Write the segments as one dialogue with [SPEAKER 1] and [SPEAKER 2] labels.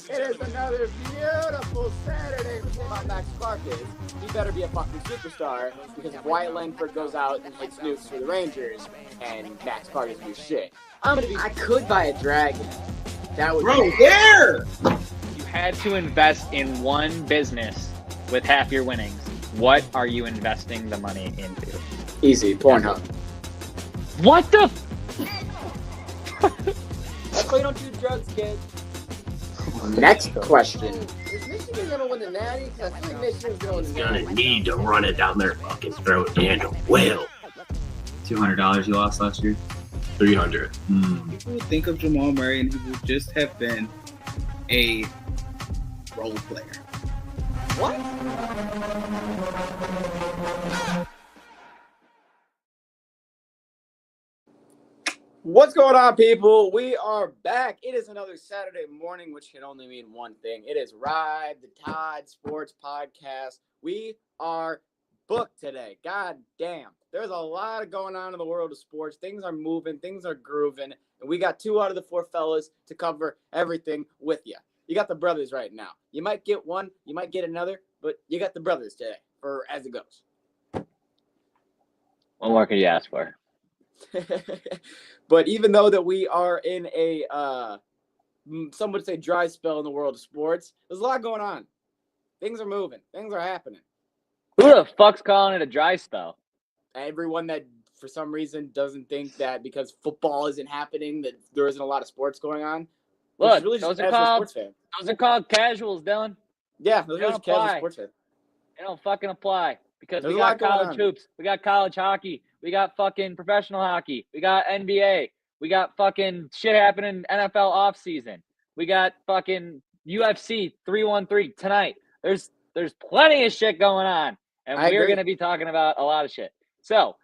[SPEAKER 1] It is another beautiful Saturday for about Max Clark is. He better be a fucking superstar because if Wyatt Langford goes out and hits nukes for the Rangers and Max Clark is new shit, I could buy a dragon. That would
[SPEAKER 2] Bro, where?
[SPEAKER 3] You had to invest in one business with half your winnings. What are you investing the money into?
[SPEAKER 1] Easy, Pornhub.
[SPEAKER 3] What the?
[SPEAKER 1] That's why you don't do drugs, kid. Next question. Is Michigan going to win the Natty? Because I feel like Michigan's going to win the Natty.
[SPEAKER 2] Gonna need to run it down their fucking throat and will.
[SPEAKER 4] $200 you lost last year?
[SPEAKER 2] 300.
[SPEAKER 5] People would think of Jamal Murray and he would just have been a role player.
[SPEAKER 1] What? What's going on, people? We are back. It is another Saturday morning, which can only mean one thing. It is Ride the Tide Sports Podcast. We are booked today. God damn. There's a lot going on in the world of sports. Things are moving. Things are grooving. And we got 2 out of the 4 fellas to cover everything with you. You got the brothers right now. You might get one. You might get another. But you got the brothers today for as it goes.
[SPEAKER 3] What more could you ask for?
[SPEAKER 1] But even though that we are in a some would say dry spell in the world of sports, there's a lot going on. Things are moving. Things are happening.
[SPEAKER 3] Who the fuck's calling it a dry spell?
[SPEAKER 1] Everyone that for some reason doesn't think that because football isn't happening that there isn't a lot of sports going on.
[SPEAKER 3] Look,
[SPEAKER 1] really
[SPEAKER 3] those
[SPEAKER 1] just
[SPEAKER 3] are called casuals, Dylan.
[SPEAKER 1] Yeah, those
[SPEAKER 3] They
[SPEAKER 1] are
[SPEAKER 3] don't
[SPEAKER 1] just casual
[SPEAKER 3] apply.
[SPEAKER 1] sports fans.
[SPEAKER 3] They don't fucking apply because
[SPEAKER 1] There's
[SPEAKER 3] we
[SPEAKER 1] a lot
[SPEAKER 3] got
[SPEAKER 1] going
[SPEAKER 3] college
[SPEAKER 1] on.
[SPEAKER 3] hoops, we got college hockey, we got fucking professional hockey, we got NBA, we got fucking shit happening in NFL offseason. We got fucking UFC 313 tonight. There's plenty of shit going on, and we're going to be talking about a lot of shit. So,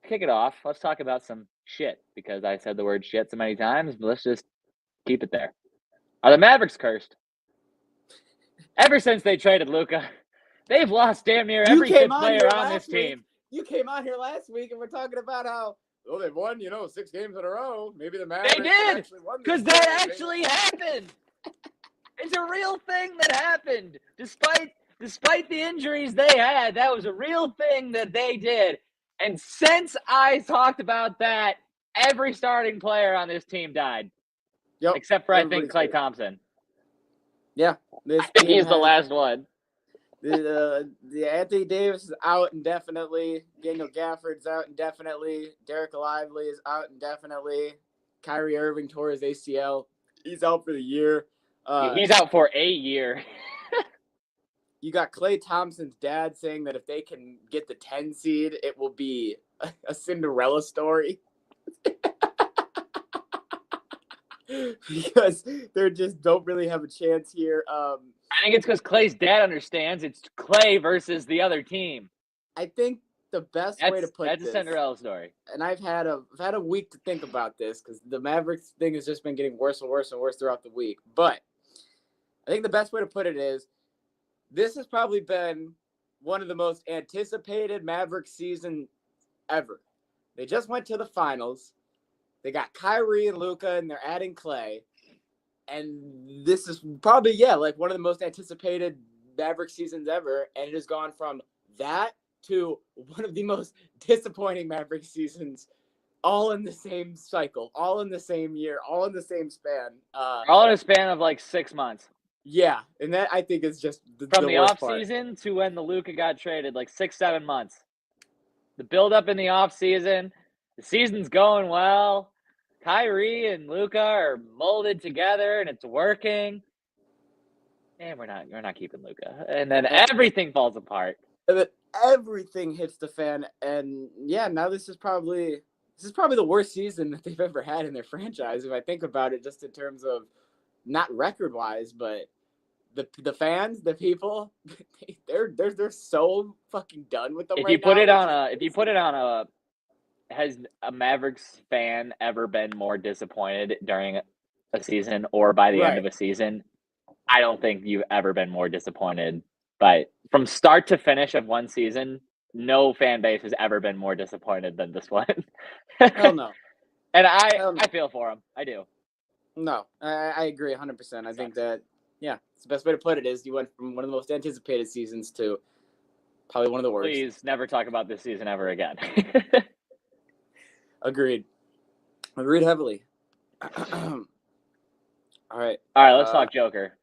[SPEAKER 3] kick it off. Let's talk about some shit because I said the word shit so many times, but let's just keep it there. Are the Mavericks cursed? Ever since they traded Luka, they've lost damn near every good player on this team.
[SPEAKER 1] You came on here last week and we're talking about how they've won, 6 games in a row. Maybe the Mavericks
[SPEAKER 3] They did, because
[SPEAKER 1] that
[SPEAKER 3] that actually happened. It's a real thing that happened. Despite the injuries they had, that was a real thing that they did. And since I talked about that, every starting player on this team died.
[SPEAKER 1] Yep.
[SPEAKER 3] Except for, I think, Klay Thompson.
[SPEAKER 1] Yeah.
[SPEAKER 3] I think he's the last one.
[SPEAKER 1] The Anthony Davis is out indefinitely. Daniel Gafford's out indefinitely. Derek Lively is out indefinitely. Kyrie Irving tore his ACL. He's out for the year.
[SPEAKER 3] He's out for a year.
[SPEAKER 1] You got Klay Thompson's dad saying that if they can get the 10 seed, it will be a Cinderella story. Because they just don't really have a chance here. I
[SPEAKER 3] think it's because Klay's dad understands it's Klay versus the other team.
[SPEAKER 1] I think the best way to put
[SPEAKER 3] that's a Cinderella story.
[SPEAKER 1] And I've had a week to think about this because the Mavericks thing has just been getting worse and worse and worse throughout the week. But I think the best way to put it is this has probably been one of the most anticipated Mavericks season ever. They just went to the finals. They got Kyrie and Luka, and they're adding Klay. And this is probably, like one of the most anticipated Mavericks seasons ever. And it has gone from that to one of the most disappointing Mavericks seasons all in the same cycle, all in the same year, all in the same span.
[SPEAKER 3] All in a span of like 6 months.
[SPEAKER 1] Yeah, and that I think is just
[SPEAKER 3] from the off
[SPEAKER 1] part.
[SPEAKER 3] Season to when the Luka got traded, like 6-7 months. The build up in the off season, the season's going well. Kyrie and Luka are molded together, and it's working. And we're not keeping Luka, and then everything falls apart.
[SPEAKER 1] And then everything hits the fan, and now this is probably the worst season that they've ever had in their franchise. If I think about it, just in terms of not record wise, but the fans, the people, they're so fucking done with them. If you put it
[SPEAKER 3] on a, has a Mavericks fan ever been more disappointed during a season or by the end of a season? I don't think you've ever been more disappointed. But from start to finish of one season, no fan base has ever been more disappointed than this one.
[SPEAKER 1] Hell no.
[SPEAKER 3] And I feel for them. I do.
[SPEAKER 1] No, I agree 100%. I think that, yeah, it's the best way to put it is you went from one of the most anticipated seasons to probably one of the worst.
[SPEAKER 3] Please never talk about this season ever again.
[SPEAKER 1] Agreed. Agreed heavily. All right.
[SPEAKER 3] All right, let's talk Joker.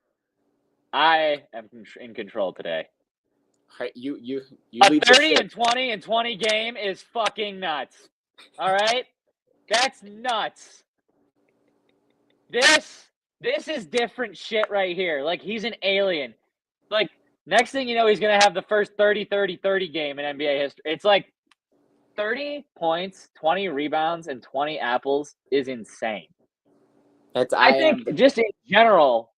[SPEAKER 3] I am in control today.
[SPEAKER 1] Right, you
[SPEAKER 3] A
[SPEAKER 1] lead
[SPEAKER 3] 30
[SPEAKER 1] the
[SPEAKER 3] and 20 and 20 game is fucking nuts. All right? That's nuts. This is different shit right here. Like, he's an alien. Like, next thing you know, he's going to have the first 30-30-30 game in NBA history. It's like 30 points, 20 rebounds, and 20 apples is insane. I think just in general,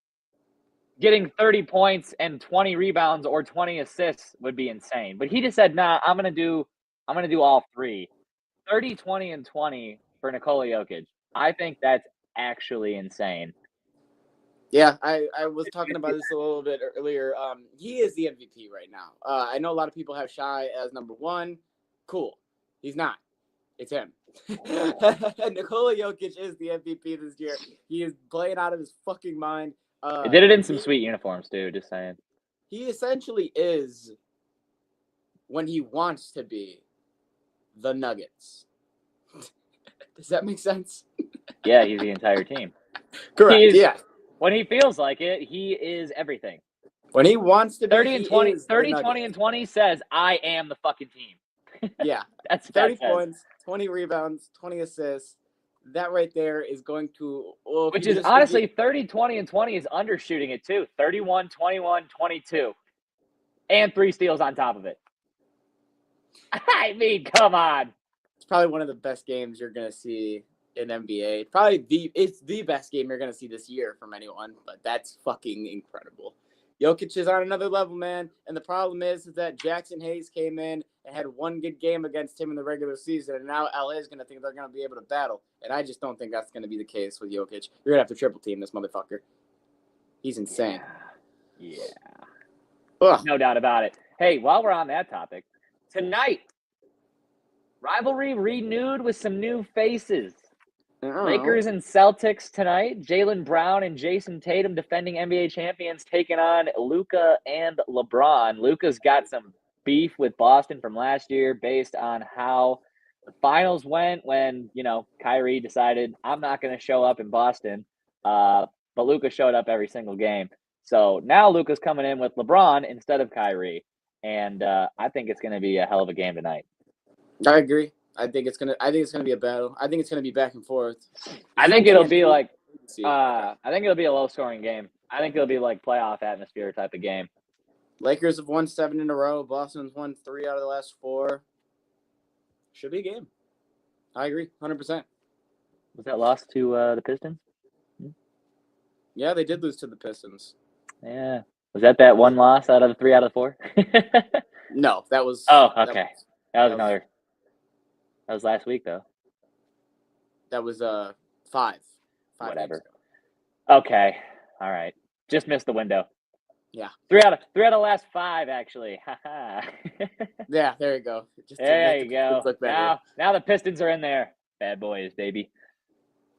[SPEAKER 3] getting 30 points and 20 rebounds or 20 assists would be insane. But he just said, nah, I'm gonna do all three. 30, 20, and 20 for Nikola Jokic. I think that's actually insane.
[SPEAKER 1] Yeah, I was talking about this a little bit earlier. He is the MVP right now. I know a lot of people have Shai as number one. Cool. He's not. It's him. Nikola Jokic is the MVP this year. He is playing out of his fucking mind.
[SPEAKER 3] He did it in some sweet uniforms, too, just saying.
[SPEAKER 1] He essentially is, when he wants to be, the Nuggets. Does that make sense?
[SPEAKER 3] Yeah, he's the entire team.
[SPEAKER 1] Correct, yeah.
[SPEAKER 3] When he feels like it, he is everything.
[SPEAKER 1] When he wants to be,
[SPEAKER 3] 30 and 20, 30,
[SPEAKER 1] 20
[SPEAKER 3] and 20 says, I am the fucking team.
[SPEAKER 1] Yeah.
[SPEAKER 3] That's
[SPEAKER 1] 30 points, 20 rebounds, 20 assists. That right there is going to... Well,
[SPEAKER 3] which is honestly, 30, 20, and 20 is undershooting it too. 31, 21, 22. And 3 steals on top of it. I mean, come on.
[SPEAKER 1] It's probably one of the best games you're going to see in NBA. It's the best game you're going to see this year from anyone, but that's fucking incredible. Jokic is on another level, man. And the problem is that Jackson Hayes came in and had one good game against him in the regular season, and now LA is going to think they're going to be able to battle. And I just don't think that's going to be the case with Jokic. You're going to have to triple team this motherfucker. He's insane.
[SPEAKER 3] Yeah.
[SPEAKER 1] Ugh.
[SPEAKER 3] No doubt about it. Hey, while we're on that topic, tonight, rivalry renewed with some new faces. Lakers and Celtics tonight. Jaylen Brown and Jason Tatum, defending NBA champions, taking on Luka and LeBron. Luka's got some beef with Boston from last year based on how the finals went when, Kyrie decided, I'm not going to show up in Boston. But Luka showed up every single game. So now Luka's coming in with LeBron instead of Kyrie. And I think it's going to be a hell of a game tonight.
[SPEAKER 1] I agree. I think it's gonna be a battle. I think it's gonna be back and forth.
[SPEAKER 3] I think it'll be like I think it'll be a low scoring game. I think it'll be like playoff atmosphere type of game.
[SPEAKER 1] Lakers have won 7 in a row. Boston's won 3 out of the last 4. Should be a game. I agree, 100%.
[SPEAKER 3] Was that lost to the Pistons?
[SPEAKER 1] Yeah, they did lose to the Pistons.
[SPEAKER 3] Yeah. Was that one loss out of 3 out of 4?
[SPEAKER 1] No, that was.
[SPEAKER 3] Oh, okay. That was another. That was last week, though.
[SPEAKER 1] That was 5.
[SPEAKER 3] Whatever. Okay. All right. Just missed the window.
[SPEAKER 1] Yeah.
[SPEAKER 3] 3 out of the last 5, actually.
[SPEAKER 1] Yeah, there you go.
[SPEAKER 3] There you go. Now the Pistons are in there. Bad boys, baby.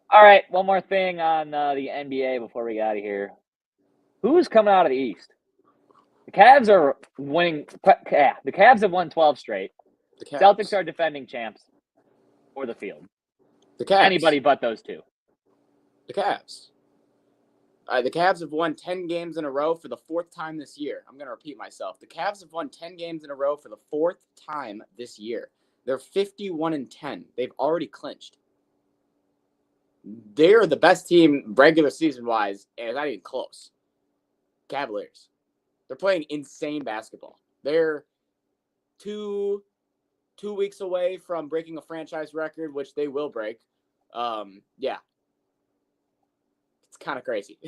[SPEAKER 3] All right. One more thing on the NBA before we get out of here. Who's coming out of the East? The Cavs are winning. The Cavs have won 12 straight.
[SPEAKER 1] The Cavs.
[SPEAKER 3] Celtics are defending champs. Or the field.
[SPEAKER 1] The Cavs.
[SPEAKER 3] Anybody but those two.
[SPEAKER 1] The Cavs. The Cavs have won 10 games in a row for the 4th time this year. I'm going to repeat myself. The Cavs have won 10 games in a row for the 4th time this year. They're 51-10. They've already clinched. They're the best team regular season-wise, and it's not even close. Cavaliers. They're playing insane basketball. They're two weeks away from breaking a franchise record, which they will break. Yeah. It's kind of crazy.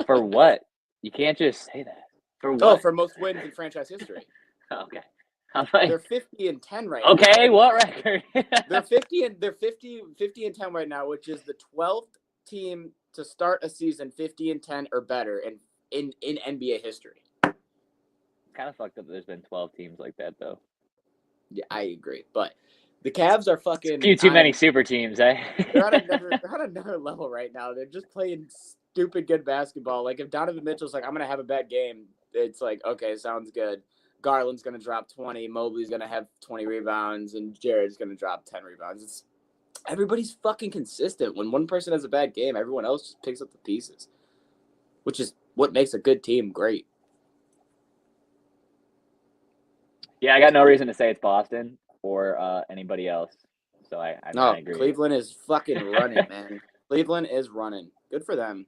[SPEAKER 3] For what? You can't just say that. For what?
[SPEAKER 1] Oh, for most wins in franchise history.
[SPEAKER 3] Okay. They're
[SPEAKER 1] 50-10 right now.
[SPEAKER 3] Okay, what record?
[SPEAKER 1] They're 50-10 right now, which is the 12th team to start a season 50-10 or better in NBA history.
[SPEAKER 3] Kind of fucked up that there's been 12 teams like that, though.
[SPEAKER 1] Yeah, I agree. But The Cavs are fucking.
[SPEAKER 3] Few too many super teams, eh?
[SPEAKER 1] They're on another level right now. They're just playing stupid good basketball. Like if Donovan Mitchell's like, I'm gonna have a bad game, it's like, okay, sounds good. Garland's gonna drop 20, Mobley's gonna have 20 rebounds, and Jared's gonna drop 10 rebounds. Everybody's fucking consistent. When one person has a bad game, everyone else just picks up the pieces, which is what makes a good team great.
[SPEAKER 3] Yeah, I got no reason to say it's Boston or anybody else. So I agree.
[SPEAKER 1] Cleveland is fucking running, man. Cleveland is running. Good for them.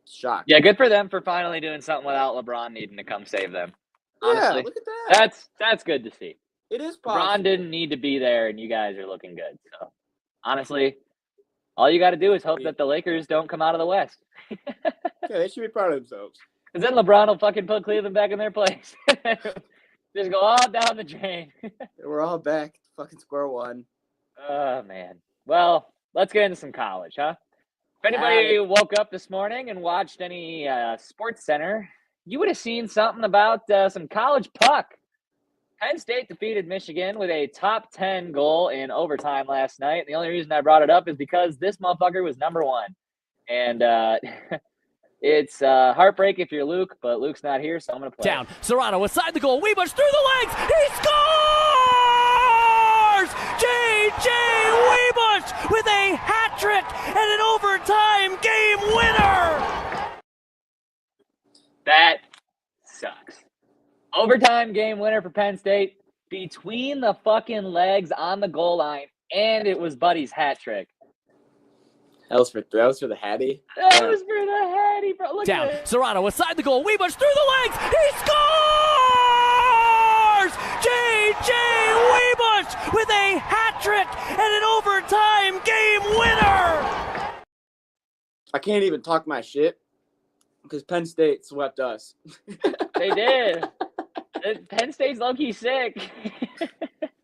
[SPEAKER 1] Shocked.
[SPEAKER 3] Yeah, good for them for finally doing something without LeBron needing to come save them. Honestly,
[SPEAKER 1] yeah, look at that.
[SPEAKER 3] That's good to see.
[SPEAKER 1] It is possible.
[SPEAKER 3] LeBron didn't need to be there, and you guys are looking good. So, honestly, all you got to do is hope that the Lakers don't come out of the West.
[SPEAKER 1] Yeah, they should be proud of themselves.
[SPEAKER 3] Because then LeBron will fucking put Cleveland back in their place. Just go all down the drain.
[SPEAKER 1] We're all back to fucking square one.
[SPEAKER 3] Oh, man. Well, let's get into some college, huh? If anybody woke up this morning and watched any Sports Center, you would have seen something about some college puck. Penn State defeated Michigan with a top 10 goal in overtime last night. And the only reason I brought it up is because this motherfucker was number one. And it's heartbreak if you're Luke, but Luke's not here, so I'm going to play.
[SPEAKER 6] Down. Serrano aside the goal. Weebush through the legs. He scores! J.J. Weebush with a hat trick and an overtime game winner!
[SPEAKER 3] That sucks. Overtime game winner for Penn State between the fucking legs on the goal line, and it was Buddy's hat trick.
[SPEAKER 1] That was for the Hattie.
[SPEAKER 3] That was for the Hattie, bro. Look
[SPEAKER 6] Down.
[SPEAKER 3] at it.
[SPEAKER 6] Serrano aside the goal. Weebush through the legs. He scores! J.J. Weebush with a hat trick and an overtime game winner!
[SPEAKER 1] I can't even talk my shit because Penn State swept us.
[SPEAKER 3] They did. Penn State's low-key sick.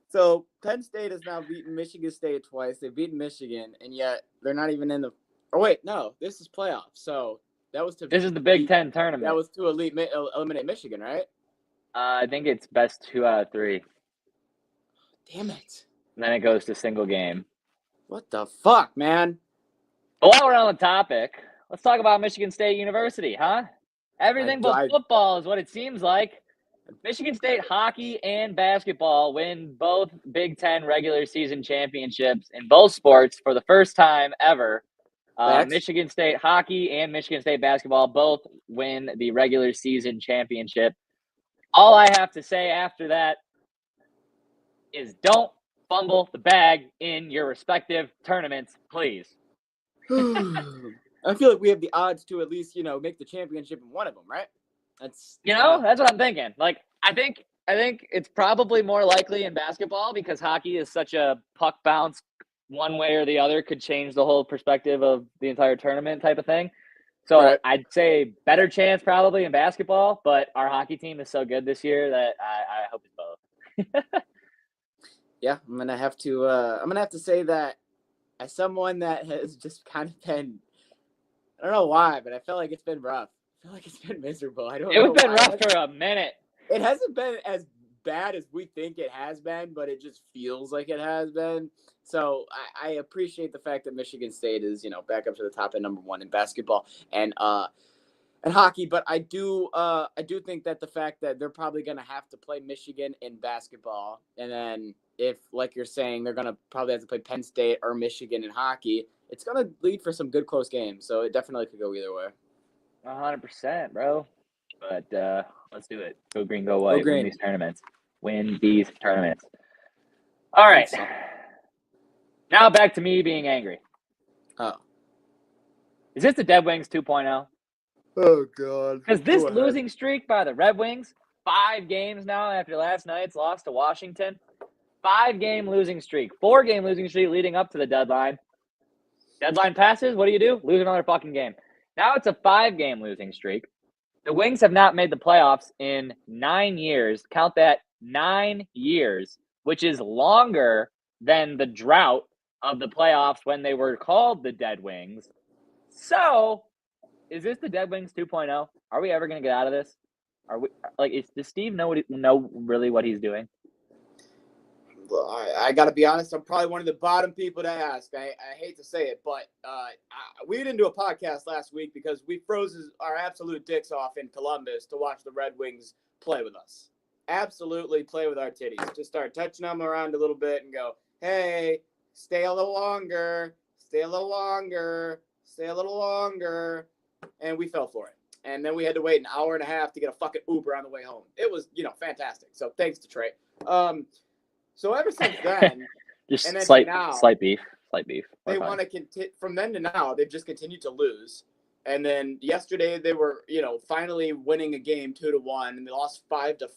[SPEAKER 1] So Penn State has now beaten Michigan State twice. They've beaten Michigan, and yet they're not even in the. Oh wait, no, this is playoffs. So that was to.
[SPEAKER 3] This is the Big Ten tournament.
[SPEAKER 1] That was to eliminate Michigan, right?
[SPEAKER 3] I think it's best 2 out of 3.
[SPEAKER 1] Damn it!
[SPEAKER 3] And then it goes to single game.
[SPEAKER 1] What the fuck, man?
[SPEAKER 3] But while we're on the topic, let's talk about Michigan State University, huh? Everything but football is what it seems like. Michigan State hockey and basketball win both Big Ten regular season championships in both sports for the first time ever. Michigan State hockey and Michigan State basketball both win the regular season championship. All I have to say after that is don't fumble the bag in your respective tournaments, please.
[SPEAKER 1] I feel like we have the odds to at least, make the championship in one of them, right? That's
[SPEAKER 3] that's what I'm thinking. Like, I think it's probably more likely in basketball because hockey is such a puck bounce one way or the other could change the whole perspective of the entire tournament type of thing. So right. I'd say better chance probably in basketball, but our hockey team is so good this year that I hope it's both.
[SPEAKER 1] Yeah, I'm gonna have to say that as someone that has just kind of been, I don't know why, but I feel like it's been rough. I feel like it's been miserable. It's
[SPEAKER 3] been rough for a minute.
[SPEAKER 1] It hasn't been as bad as we think it has been, but it just feels like it has been. So I appreciate the fact that Michigan State is, back up to the top at number 1 in basketball and hockey. But I do think that the fact that they're probably going to have to play Michigan in basketball, and then if, like you're saying, they're going to probably have to play Penn State or Michigan in hockey, it's going to lead for some good close games. So it definitely could go either way.
[SPEAKER 3] 100%, bro. But let's do it. Go green, go white.
[SPEAKER 1] Go green.
[SPEAKER 3] Win these tournaments. Win these tournaments. All right. Now back to me being angry.
[SPEAKER 1] Oh.
[SPEAKER 3] Is this the Dead Wings 2.0?
[SPEAKER 1] Oh, God.
[SPEAKER 3] Because this losing streak by the Red Wings, 5 games now after last night's loss to Washington, 5-game losing streak, 4-game losing streak leading up to the deadline. Deadline passes, what do? Lose another fucking game. Now it's a 5-game losing streak. The Wings have not made the playoffs in 9 years. Count that, 9 years, which is longer than the drought of the playoffs when they were called the Dead Wings. So, is this the Dead Wings 2.0? Are we ever going to get out of this? Are we does Steve know really what he's doing?
[SPEAKER 1] I got to be honest. I'm probably one of the bottom people to ask. I hate to say it, but we didn't do a podcast last week because we froze our absolute dicks off in Columbus to watch the Red Wings play with us. Absolutely play with our titties. Just start touching them around a little bit and go, hey, stay a little longer, stay a little longer, stay a little longer. And we fell for it. And then we had to wait an hour and a half to get a fucking Uber on the way home. It was, fantastic. So thanks to Trey. So ever since then,
[SPEAKER 3] Just
[SPEAKER 1] and then
[SPEAKER 3] slight beef.
[SPEAKER 1] They want to continue from then to now. They've just continued to lose. And then yesterday they were, finally winning a game 2-1, and they lost 5-2.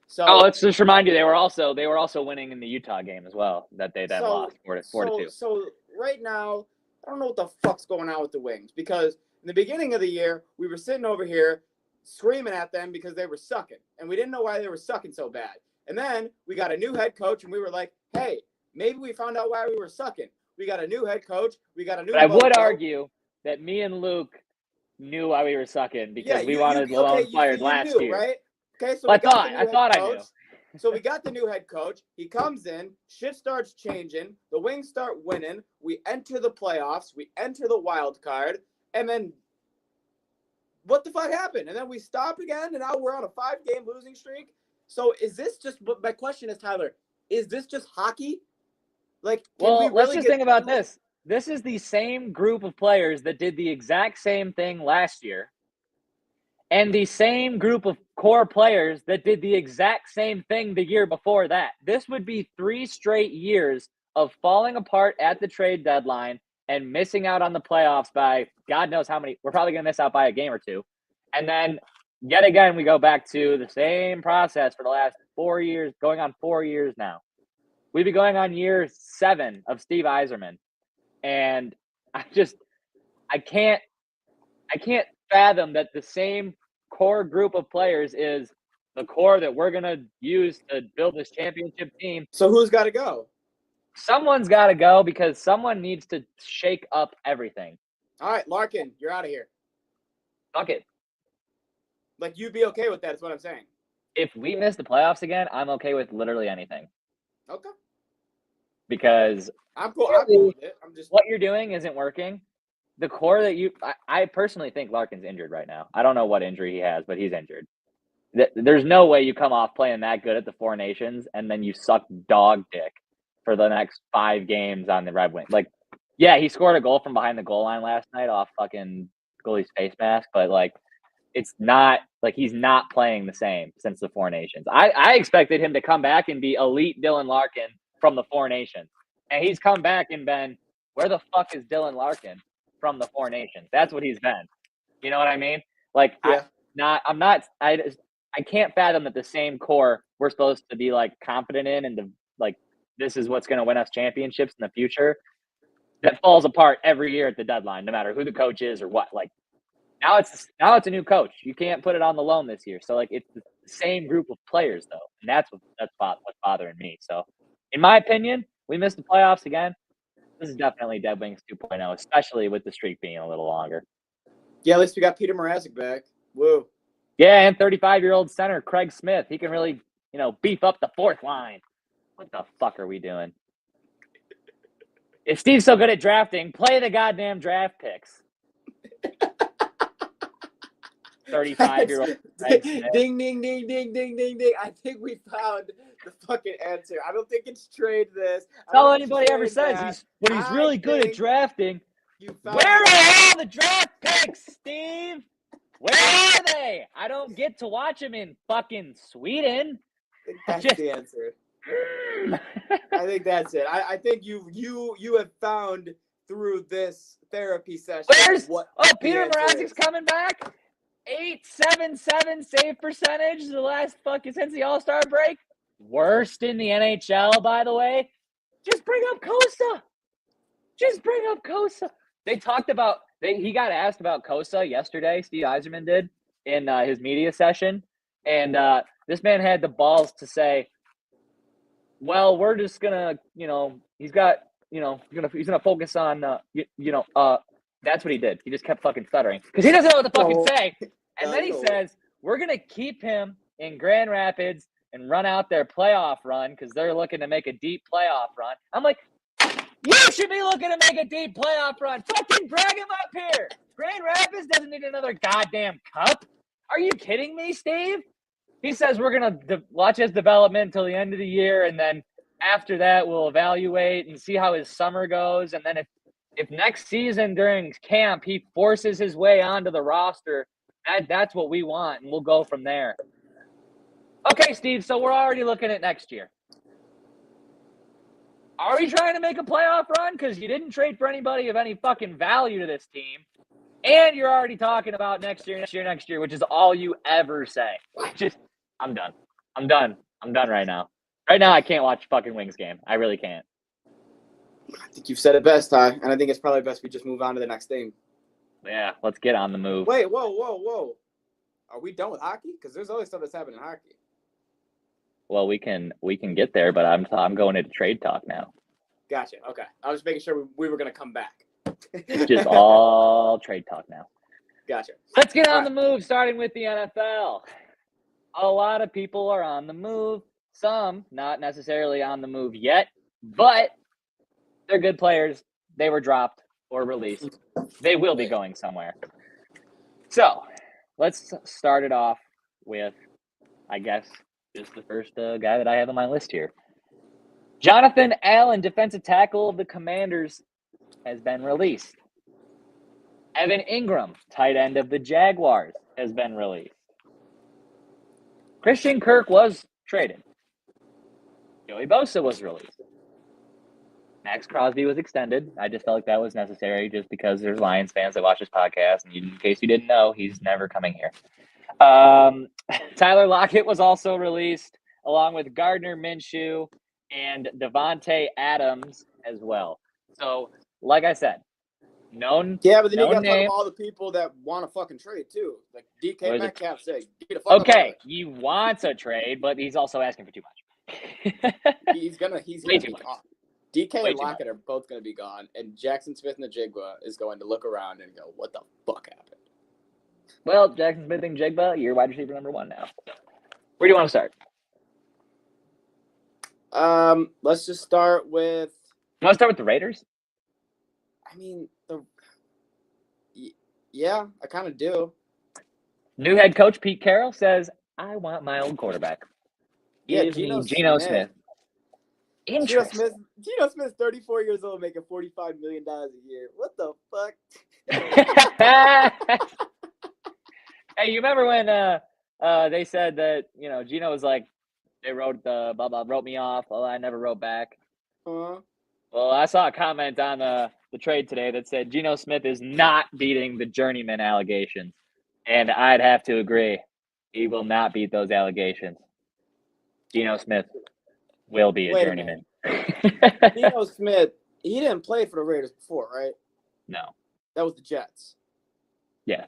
[SPEAKER 1] So
[SPEAKER 3] let's just remind you, they were also winning in the Utah game as well that they then lost 4-2.
[SPEAKER 1] So right now, I don't know what the fuck's going on with the Wings, because in the beginning of the year we were sitting over here screaming at them because they were sucking, and we didn't know why they were sucking so bad. And then we got a new head coach, and we were like, hey, maybe we found out why we were sucking. We got a new head coach. We got a new.
[SPEAKER 3] But I would argue that me and Luke knew why we were sucking because we wanted Malone fired last year.
[SPEAKER 1] Right? Okay, so
[SPEAKER 3] I thought I knew.
[SPEAKER 1] So we got the new head coach. He comes in. Shit starts changing. The Wings start winning. We enter the playoffs. We enter the wild card. And then what the fuck happened? And then we stop again, and now we're on a 5-game losing streak. So is this just – my question is, Tyler, is this just hockey? Like,
[SPEAKER 3] let's just think about this. This is the same group of players that did the exact same thing last year and the same group of core players that did the exact same thing the year before that. This would be 3 straight years of falling apart at the trade deadline and missing out on the playoffs by God knows how many. We're probably going to miss out by a game or two. And then yet again, we go back to the same process for the last 4 years, going on 4 years now. We'd be going on year 7 of Steve Yzerman. And I can't fathom that the same core group of players is the core that we're going to use to build this championship team.
[SPEAKER 1] So who's got to go?
[SPEAKER 3] Someone's got to go because someone needs to shake up everything.
[SPEAKER 1] All right, Larkin, you're out of here.
[SPEAKER 3] Fuck it.
[SPEAKER 1] Like, you'd be okay with that is what I'm saying.
[SPEAKER 3] If we miss the playoffs again, I'm okay with literally anything.
[SPEAKER 1] Okay.
[SPEAKER 3] Because
[SPEAKER 1] I'm cool with it.
[SPEAKER 3] What you're doing isn't working. The core that I personally think Larkin's injured right now. I don't know what injury he has, but he's injured. There's no way you come off playing that good at the Four Nations and then you suck dog dick for the next 5 games on the Red Wings. Like, yeah, he scored a goal from behind the goal line last night off fucking goalie's face mask, but like, it's not like he's not playing the same since the Four Nations. I expected him to come back and be elite Dylan Larkin from the Four Nations. And he's come back and been, where the fuck is Dylan Larkin from the Four Nations? That's what he's been. You know what I mean? Like, yeah. I can't fathom that the same core we're supposed to be like confident in and like, this is what's going to win us championships in the future, that falls apart every year at the deadline, no matter who the coach is or what. Like, now it's a new coach. You can't put it on the loan this year. So like, it's the same group of players though, and that's what's bothering me. So, in my opinion, we missed the playoffs again. This is definitely Dead Wings 2.0, especially with the streak being a little longer.
[SPEAKER 1] Yeah, at least we got Peter Mrazek back. Woo.
[SPEAKER 3] Yeah, and 35-year-old center Craig Smith. He can really, beef up the fourth line. What the fuck are we doing? If Steve's so good at drafting, play the goddamn draft picks. 35-year-old.
[SPEAKER 1] Ding, ding, ding, ding, ding, ding, ding. I think we found the fucking answer. I don't think it's trade this.
[SPEAKER 3] That's all anybody ever says. He's really good at drafting. Where are all the draft picks, Steve? Where are they? I don't get to watch them in fucking Sweden.
[SPEAKER 1] I think that's the answer. I think that's it. I think you have found through this therapy session.
[SPEAKER 3] Peter Mrazek's coming back. 8.77 save percentage since the All-Star break. Worst in the NHL, by the way. Just bring up Kosa. They talked about he got asked about Kosa yesterday. Steve Yzerman did in his media session, and this man had the balls to say, "Well, we're just gonna, he's gonna focus on, that's what he did. He just kept fucking stuttering because he doesn't know what to fucking say. And then he says, we're going to keep him in Grand Rapids and run out their playoff run because they're looking to make a deep playoff run. I'm like, you should be looking to make a deep playoff run. Fucking drag him up here. Grand Rapids doesn't need another goddamn cup. Are you kidding me, Steve? He says we're going to watch his development until the end of the year, and then after that we'll evaluate and see how his summer goes. And then if next season during camp he forces his way onto the roster, that's what we want, and we'll go from there. Okay, Steve, so we're already looking at next year. Are we trying to make a playoff run? Because you didn't trade for anybody of any fucking value to this team. And you're already talking about next year, which is all you ever say. I'm done. I'm done right now. Right now, I can't watch fucking Wings game. I really can't.
[SPEAKER 1] I think you've said it best, Ty, and I think it's probably best we just move on to the next thing.
[SPEAKER 3] Yeah, let's get on the move.
[SPEAKER 1] Wait, whoa. Are we done with hockey? Because there's always stuff that's happening in hockey.
[SPEAKER 3] Well, we can get there, but I'm going into trade talk now.
[SPEAKER 1] Gotcha. Okay. I was making sure we were going to come back.
[SPEAKER 3] Just all trade talk now.
[SPEAKER 1] Gotcha.
[SPEAKER 3] Let's get on the move, starting with the NFL. A lot of people are on the move. Some not necessarily on the move yet, but they're good players. They were dropped or released. They will be going somewhere. So let's start it off with, I guess, just the first guy that I have on my list here. Jonathan Allen, defensive tackle of the Commanders, has been released. Evan Ingram, tight end of the Jaguars, has been released. Christian Kirk was traded. Joey Bosa was released. Max Crosby was extended. I just felt like that was necessary just because there's Lions fans that watch this podcast. And in case you didn't know, he's never coming here. Tyler Lockett was also released, along with Gardner Minshew and Devontae Adams as well. So, like I said, known.
[SPEAKER 1] Yeah, but then you got to talk
[SPEAKER 3] name.
[SPEAKER 1] about all the people that want to fucking trade too. Like DK Metcalf said, get a fuck
[SPEAKER 3] okay, he wants a trade, but he's also asking for too much.
[SPEAKER 1] he's gonna be gone. DK and Lockett are both gonna be gone, and Jackson Smith-Njigba is going to look around and go, "What the fuck happened?"
[SPEAKER 3] Well, Jackson Smith-Njigba, you're wide receiver number 1 now. Where do you want to start?
[SPEAKER 1] Let's just start with.
[SPEAKER 3] You want to start with the Raiders?
[SPEAKER 1] I mean, yeah, I kind of do.
[SPEAKER 3] New head coach Pete Carroll says, "I want my old quarterback."
[SPEAKER 1] Yeah,
[SPEAKER 3] Geno Smith. Interesting.
[SPEAKER 1] Geno Smith's 34 years old, making $45 million a year. What the fuck?
[SPEAKER 3] Hey, you remember when they said that Geno was like, they wrote me off. Well, I never wrote back.
[SPEAKER 1] Uh-huh.
[SPEAKER 3] Well, I saw a comment on the trade today that said Geno Smith is not beating the journeyman allegations, and I'd have to agree. He will not beat those allegations. Geno Smith will be a journeyman.
[SPEAKER 1] Geno Smith, he didn't play for the Raiders before, right?
[SPEAKER 3] No.
[SPEAKER 1] That was the Jets.
[SPEAKER 3] Yeah.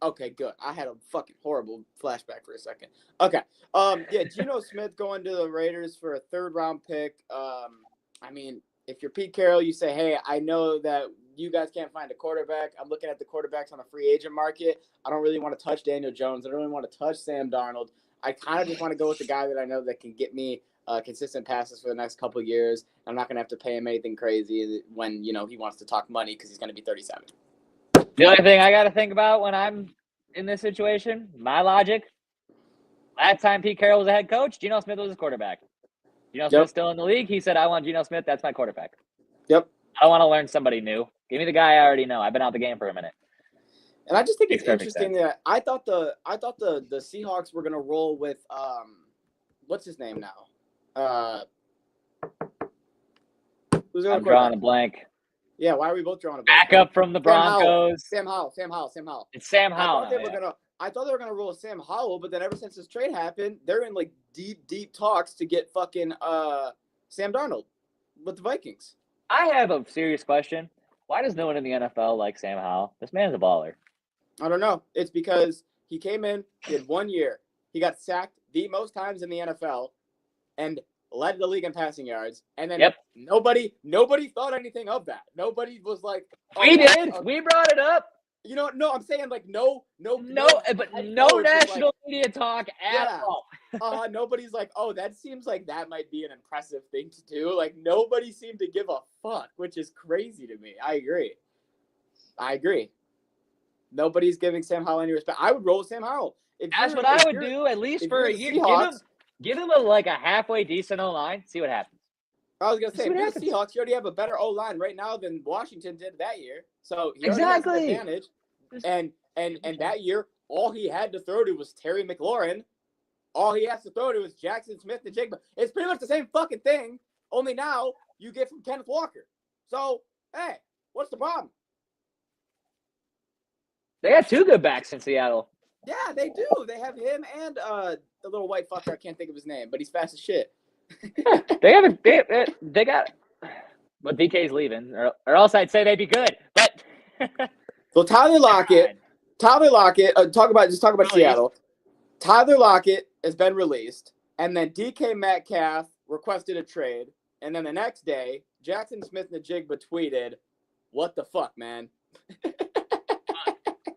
[SPEAKER 1] Okay, good. I had a fucking horrible flashback for a second. Okay. Yeah, Geno Smith going to the Raiders for a 3rd-round pick. I mean, if you're Pete Carroll, you say, hey, I know that you guys can't find a quarterback. I'm looking at the quarterbacks on the free agent market. I don't really want to touch Daniel Jones. I don't really want to touch Sam Darnold. I kind of just want to go with the guy that I know that can get me consistent passes for the next couple of years. I'm not going to have to pay him anything crazy when, he wants to talk money because he's going to be 37.
[SPEAKER 3] The only thing I got to think about when I'm in this situation, my logic, last time Pete Carroll was a head coach, Geno Smith was his quarterback. Geno Smith's still in the league. He said, I want Geno Smith. That's my quarterback.
[SPEAKER 1] Yep.
[SPEAKER 3] I don't want to learn somebody new. Give me the guy I already know. I've been out the game for a minute.
[SPEAKER 1] And I just think it's interesting that I thought the Seahawks were going to roll with what's his name now? Who's going
[SPEAKER 3] I'm drawing a blank.
[SPEAKER 1] Yeah, why are we both drawing a blank?
[SPEAKER 3] Back up from the Broncos.
[SPEAKER 1] Sam Howell. It's
[SPEAKER 3] Sam Howell.
[SPEAKER 1] I thought they were gonna roll Sam Howell, but then ever since this trade happened, they're in like deep talks to get fucking Sam Darnold with the Vikings.
[SPEAKER 3] I have a serious question. Why does no one in the NFL like Sam Howell? This man's a baller.
[SPEAKER 1] I don't know. It's because he came in, he had 1 year. He got sacked the most times in the NFL and led the league in passing yards. And then nobody thought anything of that. Nobody was like,
[SPEAKER 3] we did. We brought it up.
[SPEAKER 1] No, I'm saying like no
[SPEAKER 3] national media talk at all.
[SPEAKER 1] Nobody's like, oh, that seems like that might be an impressive thing to do. Like, nobody seemed to give a fuck, which is crazy to me. I agree. Nobody's giving Sam Howell any respect. I would roll with Sam Howell.
[SPEAKER 3] That's what I would do, at least for a year. Give him a halfway decent O-line. See what happens.
[SPEAKER 1] I was going to say, if you're the Seahawks, you already have a better O-line right now than Washington did that year. So he already has an advantage. And that year, all he had to throw to was Terry McLaurin. All he has to throw to is Jackson Smith and Jigba. It's pretty much the same fucking thing, only now you get from Kenneth Walker. So, hey, what's the problem?
[SPEAKER 3] They got two good backs in Seattle.
[SPEAKER 1] Yeah, they do. They have him and the little white fucker. I can't think of his name, but he's fast as shit.
[SPEAKER 3] They got. Well, DK's leaving, or else I'd say they'd be good. But
[SPEAKER 1] so Tyler Lockett. Talk about Seattle. Tyler Lockett has been released, and then DK Metcalf requested a trade, and then the next day, Jackson Smith-Njigba tweeted, "What the fuck, man?"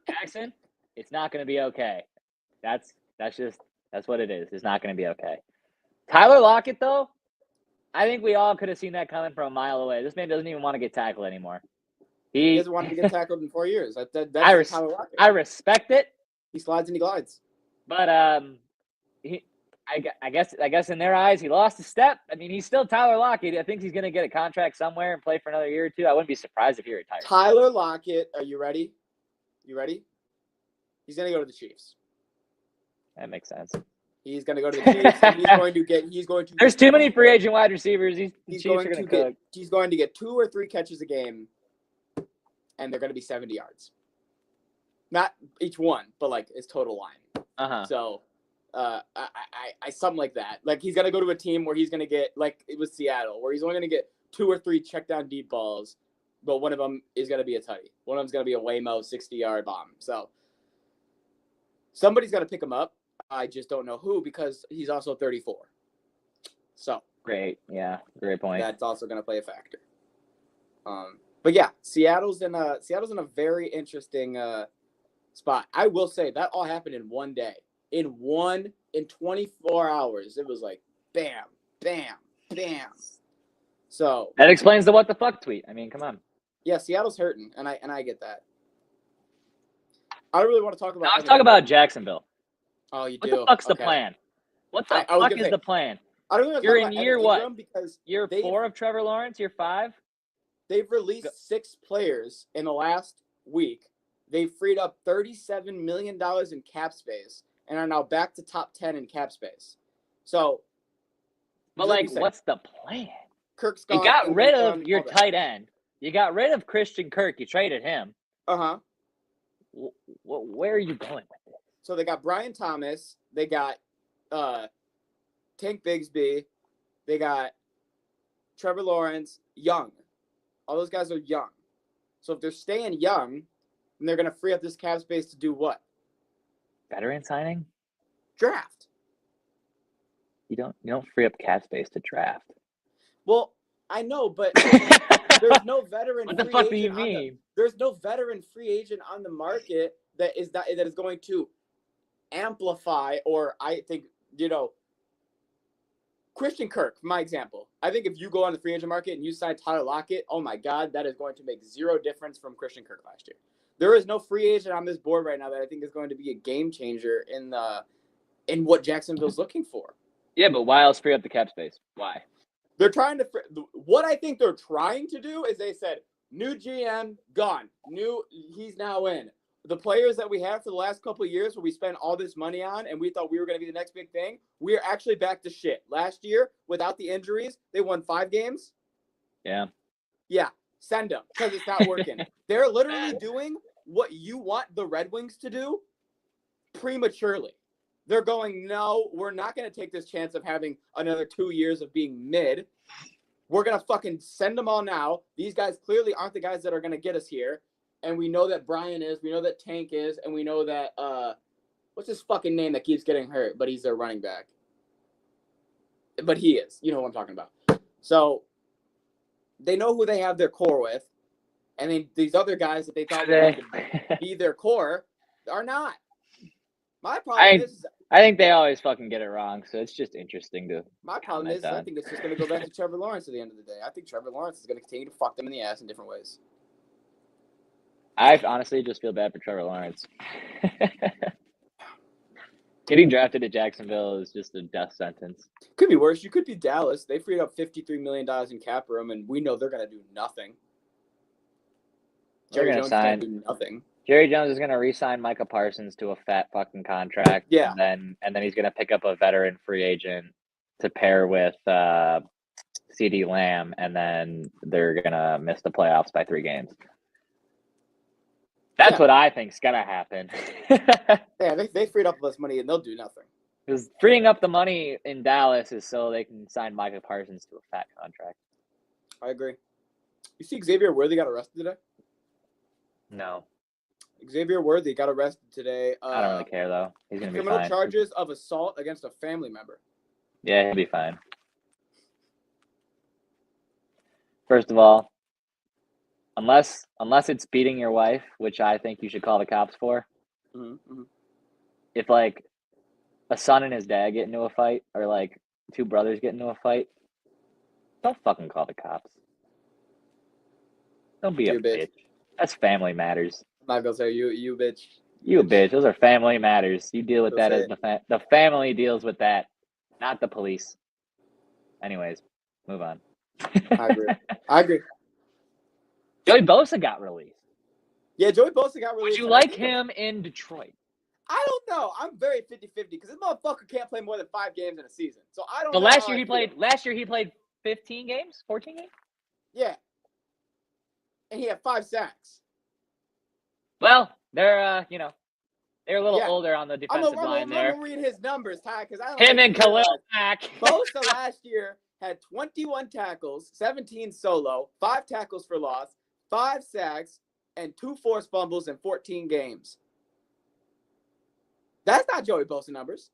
[SPEAKER 3] Jackson, it's not going to be okay. That's what it is. It's not going to be okay. Tyler Lockett, though, I think we all could have seen that coming from a mile away. This man doesn't even want to get tackled anymore.
[SPEAKER 1] He doesn't want to get tackled in 4 years.
[SPEAKER 3] I respect it.
[SPEAKER 1] He slides and he glides.
[SPEAKER 3] But I guess in their eyes, he lost a step. I mean, he's still Tyler Lockett. I think he's going to get a contract somewhere and play for another year or two. I wouldn't be surprised if he retired.
[SPEAKER 1] Tyler Lockett, are you ready? You ready? He's going to go to the Chiefs.
[SPEAKER 3] That makes sense.
[SPEAKER 1] He's going to go to the Chiefs. He's going to.
[SPEAKER 3] There's too many free agent wide receivers.
[SPEAKER 1] He's going to get 2 or 3 catches a game, and they're going to be 70 yards. Not each one, but like his total line. So, I something like that. Like he's going to go to a team where he's going to get, like it was Seattle, where he's only going to get 2 or 3 check down deep balls, but one of them is going to be a tutty. One of them's going to be a Waymo 60-yard bomb. So somebody's got to pick him up. I just don't know who, because he's also 34. So
[SPEAKER 3] great point.
[SPEAKER 1] That's also going to play a factor. But yeah, Seattle's in a very interesting spot. I will say that all happened in one day. In 24 hours, it was like bam, bam, bam. So
[SPEAKER 3] that explains the what the fuck tweet. I mean, come on.
[SPEAKER 1] Yeah, Seattle's hurting, and I get that. I don't really want to talk about.
[SPEAKER 3] Now let's talk about Jacksonville.
[SPEAKER 1] Oh, you
[SPEAKER 3] do?
[SPEAKER 1] What
[SPEAKER 3] the fuck's the plan? What the fuck is the plan?
[SPEAKER 1] I don't really
[SPEAKER 3] You're in year what?
[SPEAKER 1] Because
[SPEAKER 3] year 4 of Trevor Lawrence? Year 5?
[SPEAKER 1] They've released 6 players in the last week. They've freed up $37 million in cap space and are now back to top 10 in cap space. So,
[SPEAKER 3] but like, what's the plan?
[SPEAKER 1] Kirk's gone.
[SPEAKER 3] You got rid of your tight end. You got rid of Christian Kirk. You traded him. Where are you going with this?
[SPEAKER 1] So they got Brian Thomas. They got Tank Bigsby. They got Trevor Lawrence. Young. All those guys are young. So if they're staying young, then they're going to free up this cap space to do what?
[SPEAKER 3] Veteran signing?
[SPEAKER 1] Draft.
[SPEAKER 3] You don't free up cap space to draft.
[SPEAKER 1] Well, I know, but there's no veteran.
[SPEAKER 3] What the fuck do you mean?
[SPEAKER 1] There's no veteran free agent on the market that is going to amplify, or I think, Christian Kirk, my example. I think if you go on the free agent market and you sign Tyler Lockett, oh my God, that is going to make zero difference from Christian Kirk last year. There is no free agent on this board right now that I think is going to be a game changer in what Jacksonville's looking for.
[SPEAKER 3] Yeah, but why else free up the cap space? Why?
[SPEAKER 1] They're trying to. What I think they're trying to do is they said, new GM, gone. He's now in. The players that we have for the last couple of years where we spent all this money on and we thought we were going to be the next big thing, we are actually back to shit. Last year, without the injuries, they won 5 games.
[SPEAKER 3] Yeah.
[SPEAKER 1] Yeah, send them because it's not working. They're literally doing what you want the Red Wings to do prematurely. They're going, no, we're not going to take this chance of having another 2 years of being mid. We're going to fucking send them all now. These guys clearly aren't the guys that are going to get us here. And we know that Brian is, we know that Tank is, and we know that, what's his fucking name that keeps getting hurt, but he's their running back. But he is. You know what I'm talking about. So they know who they have their core with. And then these other guys that they thought were going to be their core are not. My problem is
[SPEAKER 3] I think they always fucking get it wrong, so it's just interesting to.
[SPEAKER 1] My problem is, I think it's just going to go back to Trevor Lawrence at the end of the day. I think Trevor Lawrence is going to continue to fuck them in the ass in different ways.
[SPEAKER 3] I honestly just feel bad for Trevor Lawrence. Getting drafted at Jacksonville is just a death sentence.
[SPEAKER 1] Could be worse. You could be Dallas. They freed up $53 million in cap room, and we know they're going to do nothing.
[SPEAKER 3] They're going to sign
[SPEAKER 1] do nothing.
[SPEAKER 3] Jerry Jones is going to re-sign Micah Parsons to a fat fucking contract.
[SPEAKER 1] Yeah.
[SPEAKER 3] And then he's going to pick up a veteran free agent to pair with CeeDee Lamb, and then they're going to miss the playoffs by 3 games. That's what I think's going to happen.
[SPEAKER 1] Yeah, they freed up less money, and they'll do nothing.
[SPEAKER 3] Because freeing up the money in Dallas is so they can sign Micah Parsons to a fat contract.
[SPEAKER 1] I agree. You see Xavier Worthy got arrested today?
[SPEAKER 3] No.
[SPEAKER 1] Xavier Worthy got arrested today.
[SPEAKER 3] I don't really care, though. He's going to be fine.
[SPEAKER 1] Criminal charges of assault against a family member.
[SPEAKER 3] Yeah, he'll be fine. First of all, unless it's beating your wife, which I think you should call the cops for.
[SPEAKER 1] Mm-hmm.
[SPEAKER 3] If, like, a son and his dad get into a fight, or, like, 2 brothers get into a fight, don't fucking call the cops. Don't be a bitch. That's family matters.
[SPEAKER 1] I'm not gonna say you bitch.
[SPEAKER 3] You a bitch. Those are family matters. You deal with that as the family deals with that, not the police. Anyways, move on.
[SPEAKER 1] I agree.
[SPEAKER 3] Joey Bosa got released.
[SPEAKER 1] Yeah, Joey Bosa got released.
[SPEAKER 3] Would you like him in Detroit?
[SPEAKER 1] I don't know. I'm very 50-50 because this motherfucker can't play more than 5 games in a season. So I don't
[SPEAKER 3] But
[SPEAKER 1] know.
[SPEAKER 3] last year he played 15 games, 14 games?
[SPEAKER 1] Yeah. And he had 5 sacks.
[SPEAKER 3] Well, they're they're a little older on the defensive line there.
[SPEAKER 1] I'm gonna read his numbers, Ty, because I don't.
[SPEAKER 3] Him and Khalil Mack.
[SPEAKER 1] Bosa last year had 21 tackles, 17 solo, 5 tackles for loss, 5 sacks, and 2 forced fumbles in 14 games. That's not Joey Bosa numbers.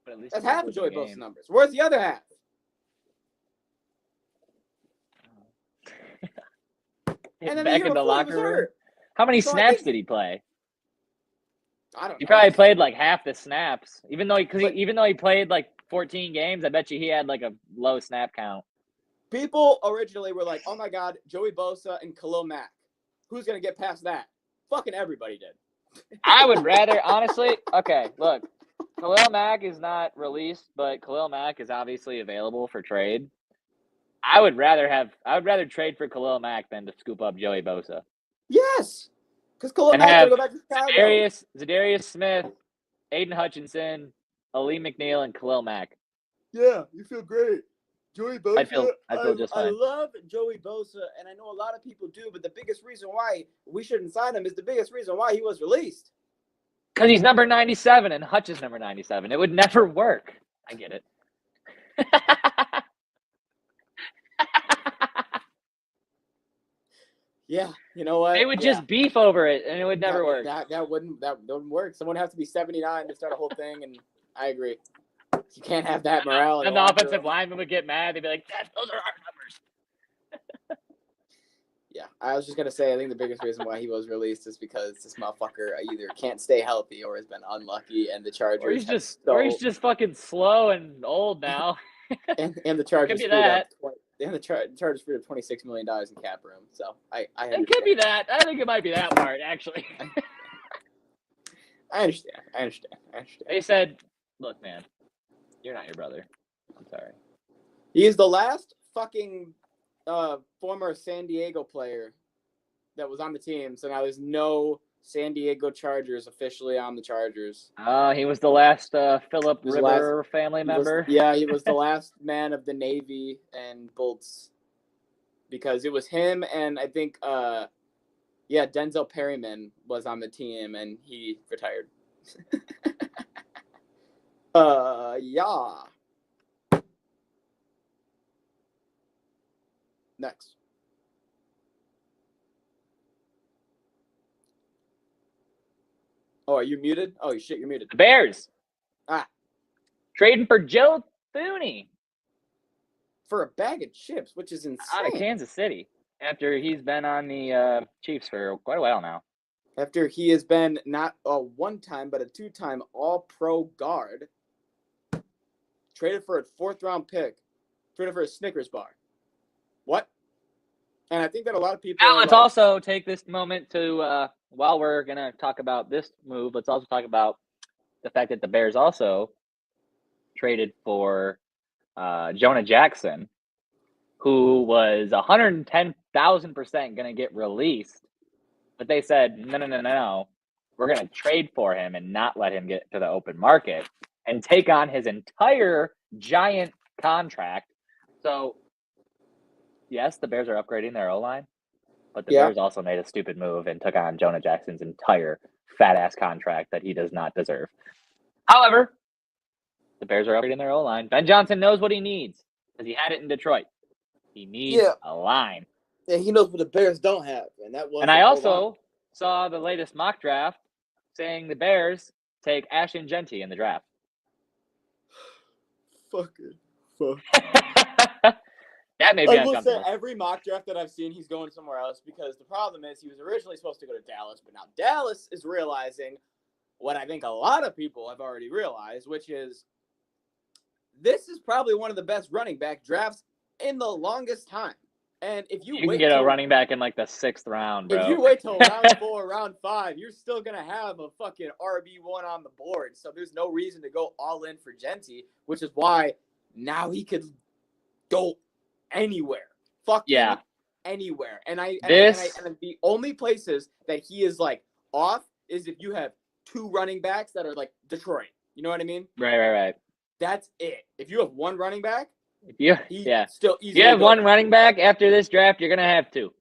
[SPEAKER 3] But at least
[SPEAKER 1] that's half of Joey Bosa numbers. Where's the other half?
[SPEAKER 3] And then back in the locker room. How many snaps did he play?
[SPEAKER 1] I don't know.
[SPEAKER 3] He probably played like half the snaps. Even though he played like 14 games, I bet you he had like a low snap count.
[SPEAKER 1] People originally were like, "Oh my God, Joey Bosa and Khalil Mack. Who's gonna get past that?" Fucking everybody did.
[SPEAKER 3] I would rather, honestly. Okay, look, Khalil Mack is not released, but Khalil Mack is obviously available for trade. I would rather trade for Khalil Mack than to scoop up Joey Bosa.
[SPEAKER 1] Yes, because Khalil Mack going to go back to Chicago.
[SPEAKER 3] Zadarius Smith, Aiden Hutchinson, Ali McNeil, and Khalil Mack.
[SPEAKER 1] Yeah, you feel great. Joey Bosa. I feel
[SPEAKER 3] just fine.
[SPEAKER 1] I love Joey Bosa, and I know a lot of people do, but the biggest reason why we shouldn't sign him is the biggest reason why he was released.
[SPEAKER 3] Because he's number 97 and Hutch is number 97. It would never work. I get it.
[SPEAKER 1] Yeah, you know what?
[SPEAKER 3] They would just beef over it, and it would never work.
[SPEAKER 1] That wouldn't work. Someone would have to be 79 to start a whole thing, and I agree. You can't have that morale.
[SPEAKER 3] And the offensive lineman would get mad. They'd be like, those are our numbers.
[SPEAKER 1] Yeah, I was just going to say, I think the biggest reason why he was released is because this motherfucker either can't stay healthy or has been unlucky, and the Chargers
[SPEAKER 3] or he's just fucking slow and old now.
[SPEAKER 1] and the Chargers
[SPEAKER 3] could be that.
[SPEAKER 1] And the Chargers freed up $26 million in cap room. So I
[SPEAKER 3] it could be that. I think it might be that part, actually.
[SPEAKER 1] I understand.
[SPEAKER 3] They said, look, man, you're not your brother. I'm sorry.
[SPEAKER 1] He is the last fucking former San Diego player that was on the team. So now there's no San Diego Chargers officially on the Chargers.
[SPEAKER 3] He was the last Philip Rivers family member.
[SPEAKER 1] He was the last man of the Navy and Bolts, because it was him and I think Denzel Perryman was on the team and he retired. Next. Oh, are you muted? Oh, shit, you're muted.
[SPEAKER 3] The Bears.
[SPEAKER 1] Ah.
[SPEAKER 3] Trading for Joe Thuney.
[SPEAKER 1] For a bag of chips, which is insane.
[SPEAKER 3] Out of Kansas City. After he's been on the Chiefs for quite a while now.
[SPEAKER 1] After he has been not a one-time, but a two-time all-pro guard. Traded for a 4th-round pick. Traded for a Snickers bar. What? And I think that a lot of people
[SPEAKER 3] Now
[SPEAKER 1] are
[SPEAKER 3] let's
[SPEAKER 1] like,
[SPEAKER 3] also take this moment to, while we're going to talk about this move, let's also talk about the fact that the Bears also traded for Jonah Jackson, who was 110,000% going to get released. But they said, no. We're going to trade for him and not let him get to the open market and take on his entire giant contract. So, yes, the Bears are upgrading their O-line, but the Bears also made a stupid move and took on Jonah Jackson's entire fat-ass contract that he does not deserve. However, the Bears are upgrading their O-line. Ben Johnson knows what he needs because he had it in Detroit. He needs a line.
[SPEAKER 1] Yeah, he knows what the Bears don't have, and that was.
[SPEAKER 3] And I also saw the latest mock draft saying the Bears take Ashton Genty in the draft.
[SPEAKER 1] Fuck.
[SPEAKER 3] That made me
[SPEAKER 1] I will say
[SPEAKER 3] uncomfortable.
[SPEAKER 1] every mock draft that I've seen, he's going somewhere else because the problem is he was originally supposed to go to Dallas, but now Dallas is realizing what I think a lot of people have already realized, which is this is probably one of the best running back drafts in the longest time. And if you
[SPEAKER 3] can get a running back in like the 6th round, bro.
[SPEAKER 1] If you wait till round 4, round 5, you're still going to have a fucking RB1 on the board. So there's no reason to go all in for Genty, which is why now he could go anywhere. Anywhere. And the only places that he is like off is if you have 2 running backs that are like Detroit. You know what I mean?
[SPEAKER 3] Right.
[SPEAKER 1] That's it. If you have 1 running back,
[SPEAKER 3] still easy. If you have 1 running back after this draft, you're gonna have 2.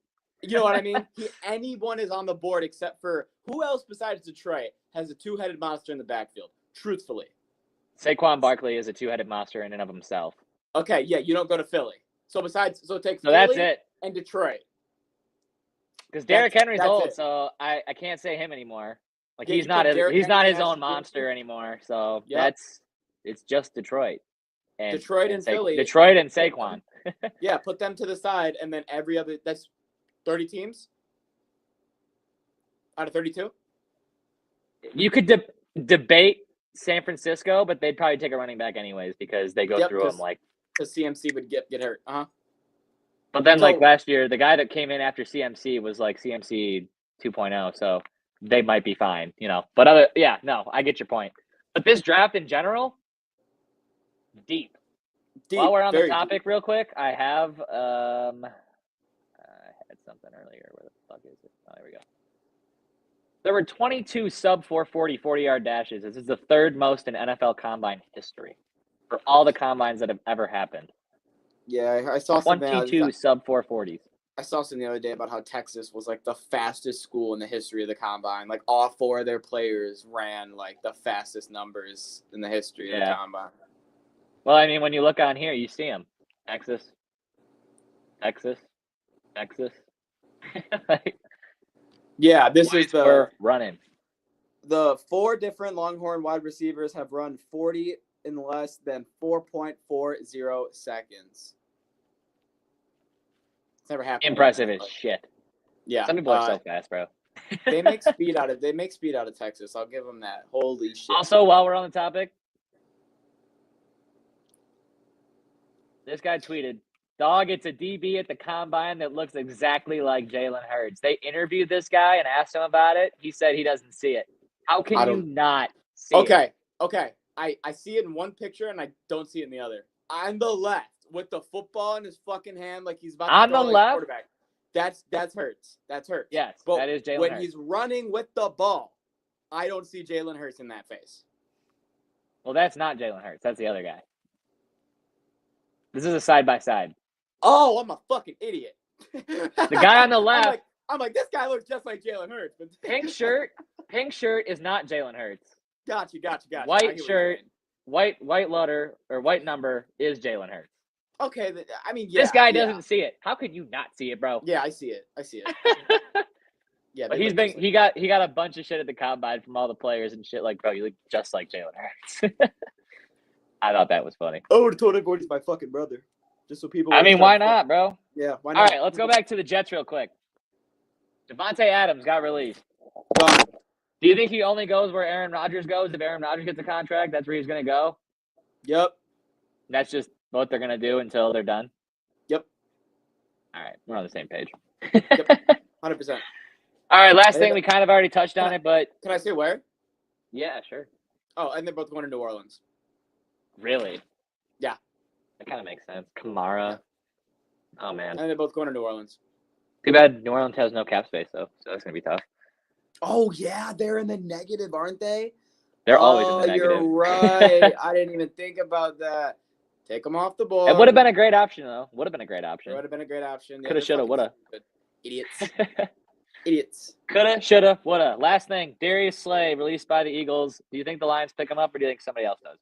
[SPEAKER 1] You know what I mean? Anyone is on the board except for who else besides Detroit has a 2-headed monster in the backfield? Truthfully,
[SPEAKER 3] Saquon Barkley is a 2-headed monster in and of himself.
[SPEAKER 1] Okay, yeah, you don't go to Philly. So it takes
[SPEAKER 3] Philly
[SPEAKER 1] that's
[SPEAKER 3] it.
[SPEAKER 1] And Detroit.
[SPEAKER 3] Because Derrick Henry's old, so I can't say him anymore. Like he's not his own monster anymore. So it's just Detroit. And
[SPEAKER 1] Detroit and Philly.
[SPEAKER 3] Detroit and Saquon.
[SPEAKER 1] Yeah, put them to the side, and then every other. That's 30 teams out of 32.
[SPEAKER 3] You could debate San Francisco, but they'd probably take a running back anyways because they go through them like.
[SPEAKER 1] Because CMC would get hurt.
[SPEAKER 3] But then, like last year, the guy that came in after CMC was like CMC 2.0, so they might be fine, you know. But I get your point. But this draft in general. Deep. While we're on the topic, real quick, I have I had something earlier. Where the fuck is it? Oh, there we go. There were 22 sub 440 40-yard dashes. This is the 3rd most in NFL Combine history for all the combines that have ever happened.
[SPEAKER 1] Yeah, I saw something.
[SPEAKER 3] 22 sub 440s.
[SPEAKER 1] I saw something the other day about how Texas was like the fastest school in the history of the combine. Like all 4 of their players ran like the fastest numbers in the history of the combine.
[SPEAKER 3] Well, I mean, when you look on here, you see them. Texas.
[SPEAKER 1] Yeah, this is
[SPEAKER 3] we're running.
[SPEAKER 1] The 4 different Longhorn wide receivers have run 40 in less than 4.40 seconds. It's never happened.
[SPEAKER 3] Impressive as shit.
[SPEAKER 1] Yeah.
[SPEAKER 3] Some people are so fast, bro.
[SPEAKER 1] They make speed out of Texas. I'll give them that. Holy shit.
[SPEAKER 3] Also, while we're on the topic, this guy tweeted, "Dog, it's a DB at the combine that looks exactly like Jalen Hurts." They interviewed this guy and asked him about it. He said he doesn't see it. How can you not see it?
[SPEAKER 1] Okay. I see it in one picture and I don't see it in the other. On the left, with the football in his fucking hand like he's about to
[SPEAKER 3] on
[SPEAKER 1] throw
[SPEAKER 3] the
[SPEAKER 1] like
[SPEAKER 3] left?
[SPEAKER 1] Quarterback. That's Hurts. That's Hurts.
[SPEAKER 3] Yes,
[SPEAKER 1] but
[SPEAKER 3] that is Jalen Hurts.
[SPEAKER 1] When he's running with the ball, I don't see Jalen Hurts in that face.
[SPEAKER 3] Well, that's not Jalen Hurts. That's the other guy. This is a side-by-side.
[SPEAKER 1] Oh, I'm a fucking idiot.
[SPEAKER 3] The guy on the left.
[SPEAKER 1] I'm like, this guy looks just like Jalen Hurts. But
[SPEAKER 3] Pink shirt is not Jalen Hurts.
[SPEAKER 1] Gotcha.
[SPEAKER 3] White shirt, white letter, or white number is Jalen Hurts.
[SPEAKER 1] Okay, I mean,
[SPEAKER 3] this guy doesn't see it. How could you not see it, bro?
[SPEAKER 1] Yeah, I see it. Yeah,
[SPEAKER 3] but he got a bunch of shit at the combine from all the players and shit. Like, bro, you look just like Jalen Hurts. I thought that was funny.
[SPEAKER 1] I would have told everybody he's my fucking brother, just so people.
[SPEAKER 3] I mean, why not, bro?
[SPEAKER 1] Yeah, why not?
[SPEAKER 3] All right, let's go back to the Jets real quick. Devontae Adams got released.
[SPEAKER 1] Gone.
[SPEAKER 3] Do you think he only goes where Aaron Rodgers goes? If Aaron Rodgers gets a contract, that's where he's going to go?
[SPEAKER 1] Yep.
[SPEAKER 3] That's just what they're going to do until they're done?
[SPEAKER 1] Yep.
[SPEAKER 3] All right. We're on the same page.
[SPEAKER 1] 100%.
[SPEAKER 3] All right. Last thing. We kind of already touched on it, but.
[SPEAKER 1] Can I say where?
[SPEAKER 3] Yeah, sure.
[SPEAKER 1] Oh, and they're both going to New Orleans.
[SPEAKER 3] Really?
[SPEAKER 1] Yeah.
[SPEAKER 3] That kind of makes sense. Kamara. Oh, man.
[SPEAKER 1] And they're both going to New Orleans.
[SPEAKER 3] Too bad New Orleans has no cap space, though, so that's going to be tough.
[SPEAKER 1] Oh, yeah. They're in the negative, aren't they?
[SPEAKER 3] They're always in the negative.
[SPEAKER 1] You're right. I didn't even think about that. Take them off the board.
[SPEAKER 3] It would have been a great option, though. Would have been a great option.
[SPEAKER 1] It would have been a great option.
[SPEAKER 3] Coulda, shoulda, woulda.
[SPEAKER 1] Idiots. Idiots.
[SPEAKER 3] Coulda, shoulda, woulda. Last thing. Darius Slay, released by the Eagles. Do you think the Lions pick him up, or do you think somebody else does?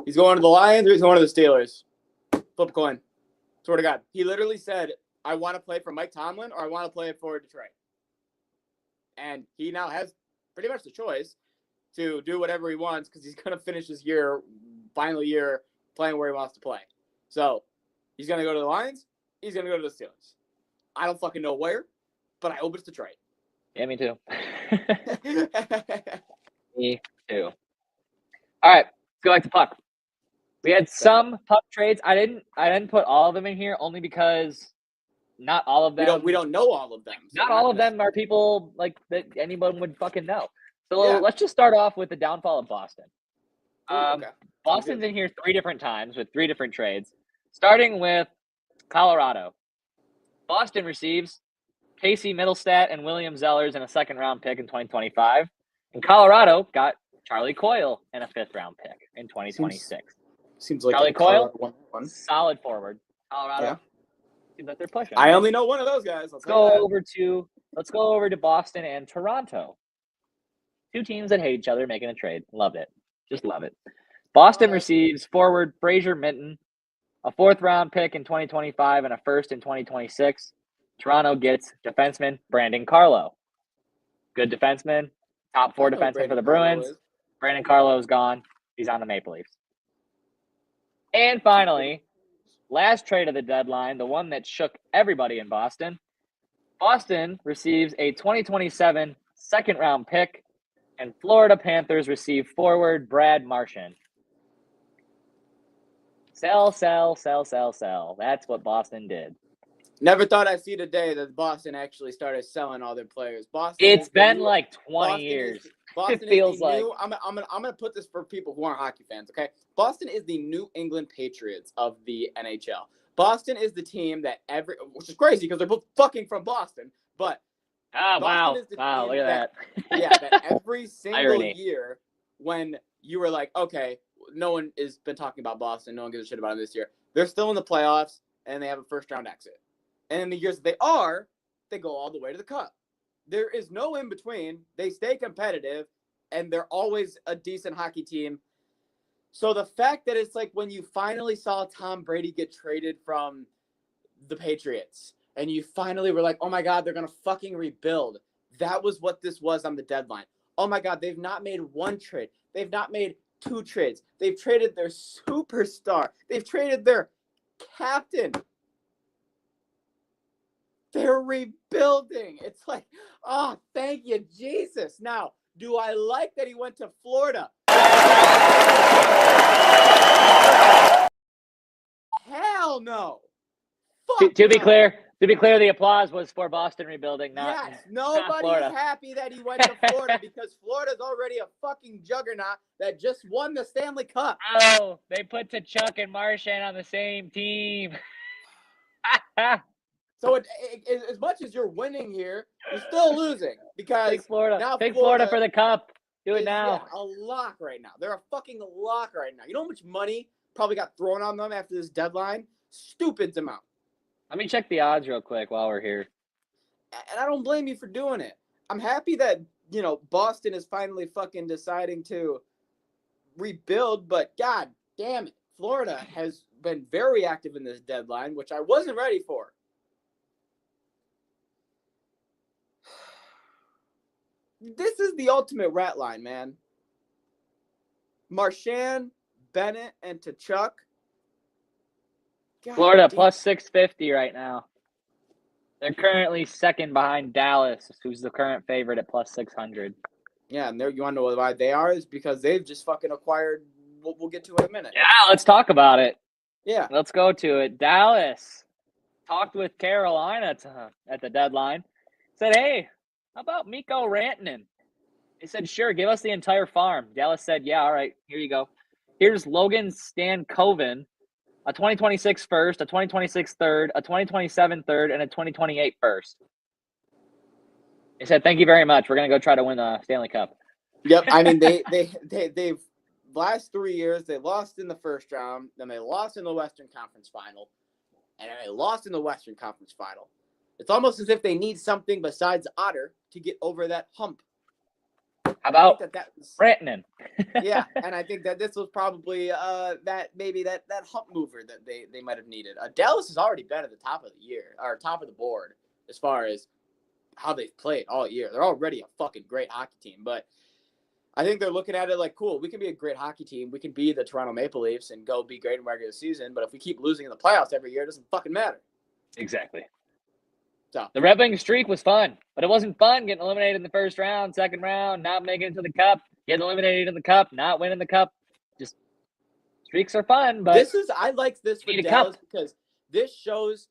[SPEAKER 1] He's going to the Lions or he's going to the Steelers. Flip a coin. Swear to God. He literally said, I want to play for Mike Tomlin or I want to play for Detroit. And he now has pretty much the choice to do whatever he wants because he's going to finish his final year, playing where he wants to play. So he's going to go to the Lions. He's going to go to the Steelers. I don't fucking know where, but I hope it's Detroit.
[SPEAKER 3] Yeah, me too. Me too. All right, let's go back to puck. We had some puck trades. I didn't put all of them in here only because not all of them.
[SPEAKER 1] We don't know all of them. So
[SPEAKER 3] not all of them are people like that anyone would fucking know. So
[SPEAKER 1] Yeah.
[SPEAKER 3] let's just start off with the downfall of Boston.
[SPEAKER 1] Okay.
[SPEAKER 3] Boston's in here 3 different times with 3 different trades, starting with Colorado. Boston receives Casey Middlestat and William Zellers in a 2nd-round pick in 2025. And Colorado got Charlie Coyle and a 5th-round pick in 2026.
[SPEAKER 1] Seems like
[SPEAKER 3] Charlie Coyle,
[SPEAKER 1] one.
[SPEAKER 3] solid forward. Colorado,
[SPEAKER 1] Yeah.
[SPEAKER 3] seems like they're pushing.
[SPEAKER 1] I only know one of those guys.
[SPEAKER 3] Let's go over to Boston and Toronto. 2 teams that hate each other making a trade. Loved it. Just love it. Boston receives forward Fraser Minton, a 4th-round pick in 2025 and a 1st in 2026. Toronto gets defenseman Brandon Carlo. Good defenseman. Top 4 defenseman for the Bruins. Brandon Carlo is gone. He's on the Maple Leafs. And finally, last trade of the deadline, the one that shook everybody in Boston. Boston receives a 2027 2nd-round pick, and Florida Panthers receive forward Brad Marchand. Sell, sell, sell, sell, sell. That's what Boston did.
[SPEAKER 1] Never thought I'd see the day that Boston actually started selling all their players. Boston.
[SPEAKER 3] It's been like 20 years.
[SPEAKER 1] Boston
[SPEAKER 3] It feels
[SPEAKER 1] is the
[SPEAKER 3] like.
[SPEAKER 1] new, I'm gonna put this for people who aren't hockey fans. Okay, Boston is the New England Patriots of the NHL. Boston is the team that which is crazy because they're both fucking from Boston. But
[SPEAKER 3] Oh, wow.
[SPEAKER 1] Boston is the
[SPEAKER 3] Wow,
[SPEAKER 1] team
[SPEAKER 3] look at that.
[SPEAKER 1] yeah, that every single
[SPEAKER 3] Irony.
[SPEAKER 1] year when you were like, okay, no one has been talking about Boston, no one gives a shit about them this year. They're still in the playoffs and they have a 1st-round exit. And in the years that they go all the way to the cup. There is no in between. They stay competitive, and they're always a decent hockey team. So the fact that it's like when you finally saw Tom Brady get traded from the Patriots, and you finally were like, oh my God, they're going to fucking rebuild. That was what this was on the deadline. Oh my God, they've not made 1 trade. They've not made 2 trades. They've traded their superstar. They've traded their captain. They're rebuilding. It's like, oh, thank you, Jesus. Now, do I like that he went to Florida? Hell no. Fuck
[SPEAKER 3] To be
[SPEAKER 1] no.
[SPEAKER 3] clear, the applause was for Boston rebuilding, not
[SPEAKER 1] Yes, nobody's
[SPEAKER 3] Florida.
[SPEAKER 1] happy that he went to Florida because Florida's already a fucking juggernaut that just won the Stanley Cup.
[SPEAKER 3] Oh, they put Tkachuk and Marchand on the same team.
[SPEAKER 1] So as much as you're winning here, you're still losing because
[SPEAKER 3] Take Florida.
[SPEAKER 1] now
[SPEAKER 3] Take Florida for the cup. Do it
[SPEAKER 1] is,
[SPEAKER 3] now.
[SPEAKER 1] yeah, a lock right now. They're a fucking lock right now. You know how much money probably got thrown on them after this deadline? Stupid amount.
[SPEAKER 3] Let me check the odds real quick while we're here.
[SPEAKER 1] And I don't blame you for doing it. I'm happy that, Boston is finally fucking deciding to rebuild, but God damn it. Florida has been very active in this deadline, which I wasn't ready for. This is the ultimate rat line, man. Marchand, Bennett, and Tkachuk. God
[SPEAKER 3] Florida
[SPEAKER 1] damn.
[SPEAKER 3] plus 650 right now. They're currently second behind Dallas, who's the current favorite at plus 600.
[SPEAKER 1] Yeah, and you want to know why they are? Is because they've just fucking acquired. We'll get to in a minute.
[SPEAKER 3] Yeah, let's talk about it.
[SPEAKER 1] Yeah.
[SPEAKER 3] Let's go to it. Dallas talked with Carolina at the deadline. Said, hey, how about Mikko Rantanen? They said, sure, give us the entire farm. Dallas said, yeah, all right, here you go. Here's Logan Stankoven, a 2026 first, a 2026 third, a 2027 third, and a 2028 first. They said, thank you very much. We're going to go try to win the Stanley Cup.
[SPEAKER 1] Yep. I mean, they've last 3 years, they lost in the first round, then they lost in the Western Conference Final, and then they lost in the Western Conference Final. It's almost as if they need something besides Otter to get over that hump.
[SPEAKER 3] How about
[SPEAKER 1] that was,
[SPEAKER 3] Rantanen?
[SPEAKER 1] yeah, and I think that this was probably that hump mover that they might have needed. Dallas has already been at the top of the year, or top of the board, as far as how they've played all year. They're already a fucking great hockey team, but I think they're looking at it like, cool, we can be a great hockey team. We can be the Toronto Maple Leafs and go be great in regular season, but if we keep losing in the playoffs every year, it doesn't fucking matter.
[SPEAKER 3] Exactly.
[SPEAKER 1] So
[SPEAKER 3] The Red Wings streak was fun, but it wasn't fun getting eliminated in the first round, second round, not making it to the Cup, getting eliminated in the Cup, not winning the Cup. Just streaks are fun, but
[SPEAKER 1] I like this for Dallas because this shows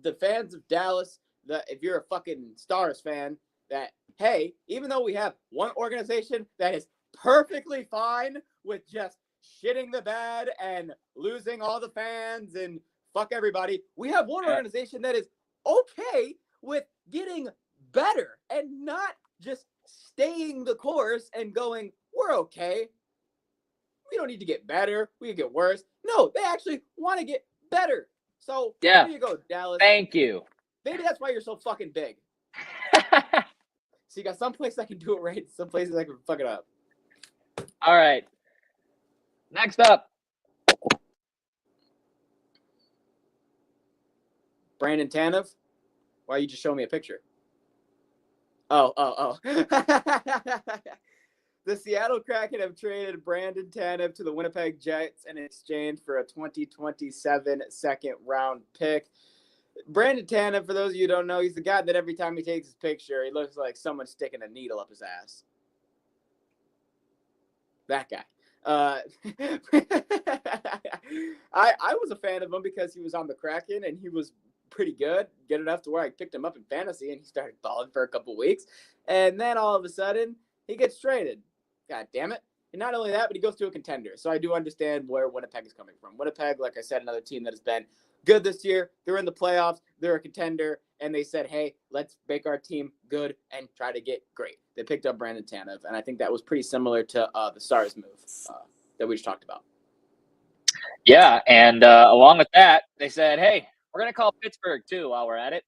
[SPEAKER 1] the fans of Dallas that if you're a fucking Stars fan, that, hey, even though we have one organization that is perfectly fine with just shitting the bed and losing all the fans and fuck everybody, we have one organization that is okay with getting better and not just staying the course and going, we're okay. We don't need to get better. We can get worse. No, they actually want to get better. So there you go, Dallas.
[SPEAKER 3] Thank you.
[SPEAKER 1] Maybe that's why you're so fucking big. So you got some places I can do it right, some places I can fuck it up.
[SPEAKER 3] All right. Next up.
[SPEAKER 1] Brandon Tanev? Why you just show me a picture? Oh. The Seattle Kraken have traded Brandon Tanev to the Winnipeg Jets in exchange for a 2027 second-round pick. Brandon Tanev, for those of you who don't know, he's the guy that every time he takes his picture, he looks like someone sticking a needle up his ass. That guy. I was a fan of him because he was on the Kraken and he was pretty good enough to where I picked him up in fantasy and he started balling for a couple weeks. And then all of a sudden, he gets traded. God damn it. And not only that, but he goes to a contender. So I do understand where Winnipeg is coming from. Winnipeg, like I said, another team that has been good this year. They're in the playoffs. They're a contender. And they said, hey, let's make our team good and try to get great. They picked up Brandon Tanev. And I think that was pretty similar to the Stars move that we just talked about.
[SPEAKER 3] Yeah, and along with that, they said, hey, we're going to call Pittsburgh, too, while we're at it.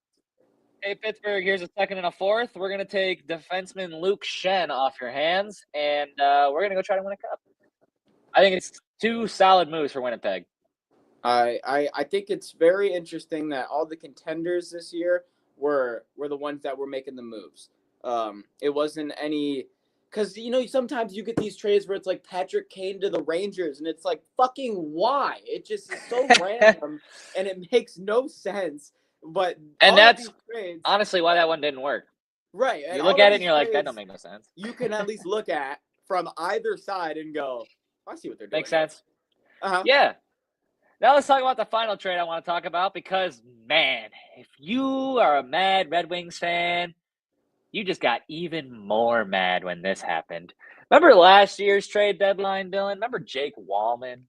[SPEAKER 3] Hey, Pittsburgh, here's a second and a fourth. We're going to take defenseman Luke Schenn off your hands, and we're going to go try to win a cup. I think it's two solid moves for Winnipeg.
[SPEAKER 1] I think it's very interesting that all the contenders this year were the ones that were making the moves. It wasn't any – because, sometimes you get these trades where it's like Patrick Kane to the Rangers, and it's like, fucking why? It just is so random, and it makes no sense. But
[SPEAKER 3] that's honestly why that one didn't work.
[SPEAKER 1] Right.
[SPEAKER 3] You look at it and you're like, that don't make no sense.
[SPEAKER 1] You can at least look at from either side and go, I see what they're doing.
[SPEAKER 3] Makes sense.
[SPEAKER 1] Uh-huh.
[SPEAKER 3] Yeah. Now let's talk about the final trade I want to talk about because, man, if you are a mad Red Wings fan, you just got even more mad when this happened. Remember last year's trade deadline, Dylan? Remember Jake Wallman?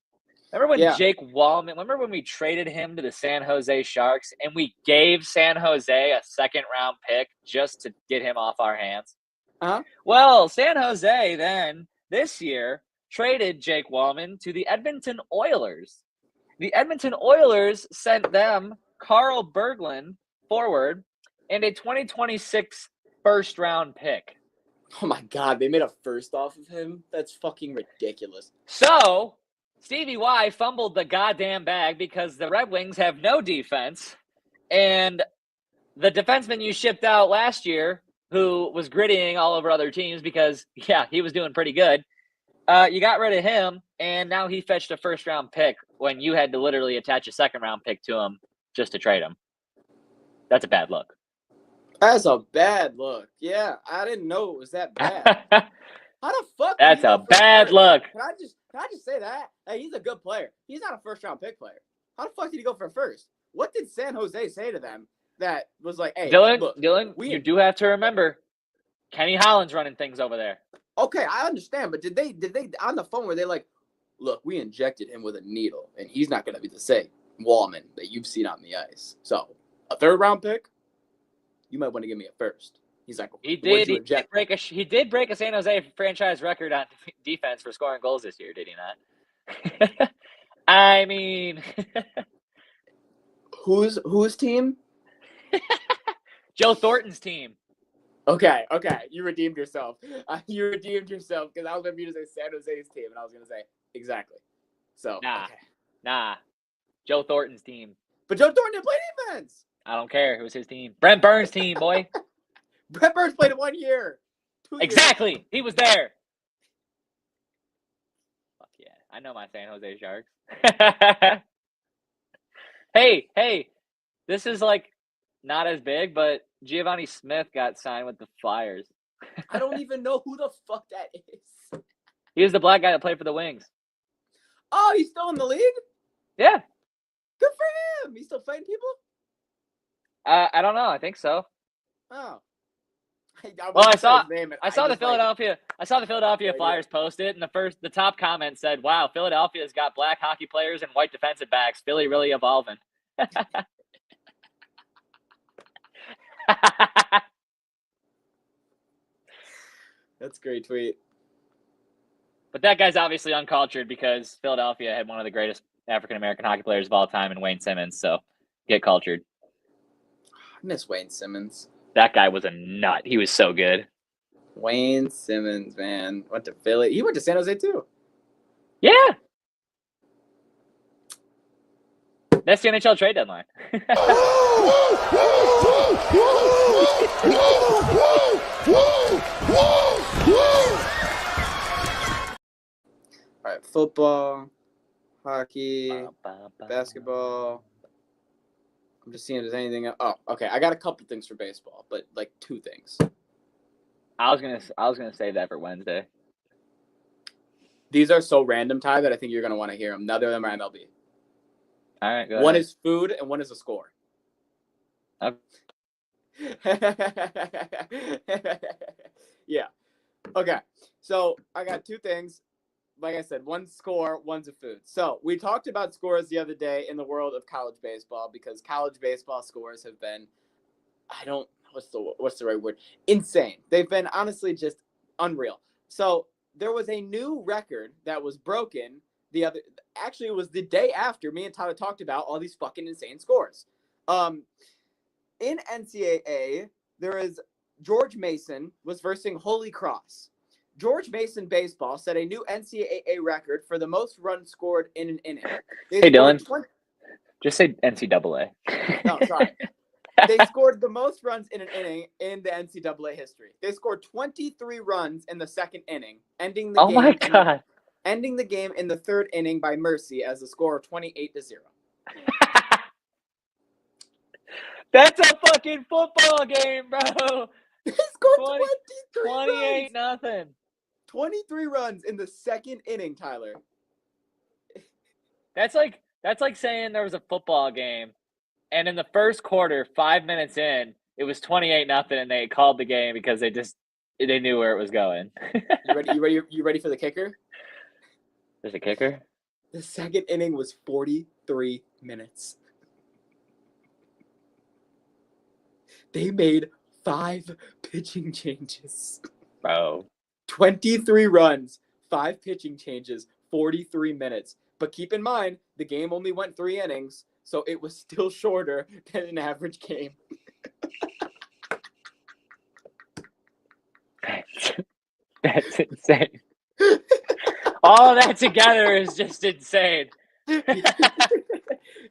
[SPEAKER 3] Remember when we traded him to the San Jose Sharks and we gave San Jose a second-round pick just to get him off our hands?
[SPEAKER 1] Uh-huh.
[SPEAKER 3] Well, San Jose then, this year, traded Jake Wallman to the Edmonton Oilers. The Edmonton Oilers sent them Carl Berglund, forward, and a 2026 first-round pick.
[SPEAKER 1] Oh, my God. They made a first off of him? That's fucking ridiculous.
[SPEAKER 3] So Stevie Y fumbled the goddamn bag because the Red Wings have no defense. And the defenseman you shipped out last year, who was grittying all over other teams because, yeah, he was doing pretty good, you got rid of him, and now he fetched a first-round pick when you had to literally attach a second-round pick to him just to trade him. That's a bad look.
[SPEAKER 1] That's a bad look. Yeah, I didn't know it was that bad. How the fuck?
[SPEAKER 3] That's a bad look.
[SPEAKER 1] Can I just say that? Hey, he's a good player. He's not a first-round pick player. How the fuck did he go for first? What did San Jose say to them that was like, hey,
[SPEAKER 3] Dylan,
[SPEAKER 1] look,
[SPEAKER 3] you do have to remember, Kenny Holland's running things over there.
[SPEAKER 1] Okay, I understand, but did they on the phone were they like, look, we injected him with a needle, and he's not going to be the same Wallman that you've seen on the ice. So a third-round pick, you might want to give me a first. He's like,
[SPEAKER 3] He did break a San Jose franchise record on defense for scoring goals this year, did he not? I mean,
[SPEAKER 1] whose team?
[SPEAKER 3] Joe Thornton's team.
[SPEAKER 1] Okay, you redeemed yourself. You redeemed yourself because I was going to say San Jose's team, and I was going to say exactly. So
[SPEAKER 3] Nah, Joe Thornton's team.
[SPEAKER 1] But Joe Thornton didn't play defense.
[SPEAKER 3] I don't care. It was his team. Brent Burns' team, boy.
[SPEAKER 1] Brent Burns played it 1 year. 2 years.
[SPEAKER 3] Exactly. He was there. Fuck yeah. I know my San Jose Sharks. Hey. This is like not as big, but Giovanni Smith got signed with the Flyers.
[SPEAKER 1] I don't even know who the fuck that is.
[SPEAKER 3] He was the black guy that played for the Wings.
[SPEAKER 1] Oh, he's still in the league?
[SPEAKER 3] Yeah.
[SPEAKER 1] Good for him. He's still fighting people?
[SPEAKER 3] I don't know. I think so.
[SPEAKER 1] Oh.
[SPEAKER 3] Well, I saw the Philadelphia Flyers post it, and the top comment said, "Wow, Philadelphia's got black hockey players and white defensive backs. Philly really evolving."
[SPEAKER 1] That's a great tweet.
[SPEAKER 3] But that guy's obviously uncultured because Philadelphia had one of the greatest African American hockey players of all time in Wayne Simmons. So get cultured.
[SPEAKER 1] I miss Wayne Simmons.
[SPEAKER 3] That guy was a nut. He was so good.
[SPEAKER 1] Wayne Simmons, man. Went to Philly. He went to San Jose too.
[SPEAKER 3] Yeah. That's the NHL Trade Deadline.
[SPEAKER 1] All right, football, hockey, basketball. I'm just seeing if there's anything else. Oh, okay. I got a couple things for baseball, but like 2 things.
[SPEAKER 3] I was gonna save that for Wednesday.
[SPEAKER 1] These are so random, Ty, that I think you're gonna want to hear them. Neither of them are MLB.
[SPEAKER 3] All right, go
[SPEAKER 1] One
[SPEAKER 3] ahead.
[SPEAKER 1] is food and one is a score.
[SPEAKER 3] Okay.
[SPEAKER 1] Yeah. Okay. So I got 2 things. Like I said, one's score, one's a food. So we talked about scores the other day in the world of college baseball because college baseball scores have been, what's the right word? Insane. They've been honestly just unreal. So there was a new record that was broken actually it was the day after me and Tyler talked about all these fucking insane scores. In NCAA, there is George Mason was versing Holy Cross. George Mason baseball set a new NCAA record for the most runs scored in an inning.
[SPEAKER 3] Hey, Dylan. Just say NCAA.
[SPEAKER 1] No, sorry. They scored the most runs in an inning in the NCAA history. They scored 23 runs in the second inning, ending the game.
[SPEAKER 3] Oh my God.
[SPEAKER 1] Ending the game in the third inning by mercy as a score of 28-0.
[SPEAKER 3] That's a fucking football game, bro.
[SPEAKER 1] They scored
[SPEAKER 3] 28 nothing.
[SPEAKER 1] 23 runs in the second inning, Tyler.
[SPEAKER 3] That's like saying there was a football game, and in the first quarter, 5 minutes in, it was 28 nothing, and they called the game because they knew where it was going.
[SPEAKER 1] You ready for the kicker?
[SPEAKER 3] There's a kicker?
[SPEAKER 1] The second inning was 43 minutes. They made 5 pitching changes.
[SPEAKER 3] Bro.
[SPEAKER 1] 23 runs, 5 pitching changes, 43 minutes. But keep in mind, the game only went 3 innings, so it was still shorter than an average game.
[SPEAKER 3] That's insane. All that together is just insane.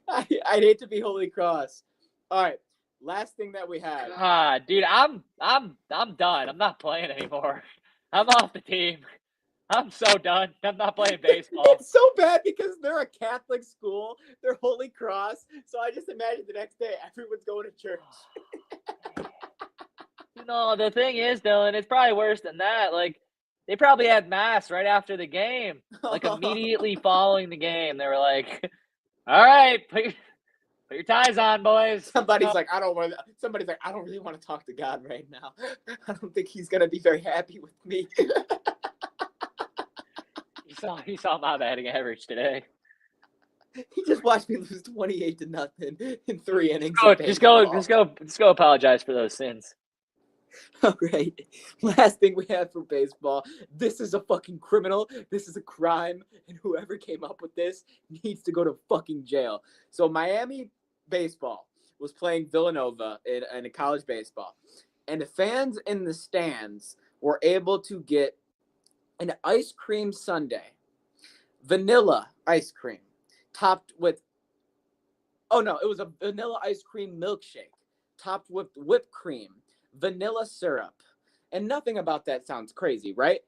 [SPEAKER 1] I'd hate to be Holy Cross. All right, last thing that we have.
[SPEAKER 3] God, dude, I'm done. I'm not playing anymore. I'm off the team. I'm so done. I'm not playing baseball.
[SPEAKER 1] It's so bad because they're a Catholic school. They're Holy Cross. So I just imagine the next day everyone's going to church.
[SPEAKER 3] No, the thing is, Dylan, it's probably worse than that. Like, they probably had mass right after the game, like immediately following the game. They were like, "All right, put your ties on, boys."
[SPEAKER 1] Somebody's like, I don't really want to talk to God right now. I don't think he's gonna be very happy with me.
[SPEAKER 3] He saw my batting average today.
[SPEAKER 1] He just watched me lose 28-0 in 3 innings.
[SPEAKER 3] Just go apologize for those sins.
[SPEAKER 1] All right. Last thing we have for baseball. This is a fucking criminal. This is a crime. And whoever came up with this needs to go to fucking jail. So Miami baseball was playing Villanova in a college baseball. And the fans in the stands were able to get an ice cream sundae. Vanilla ice cream. Topped with... Oh, no. It was a vanilla ice cream milkshake. Topped with whipped cream. Vanilla syrup. And nothing about that sounds crazy, right?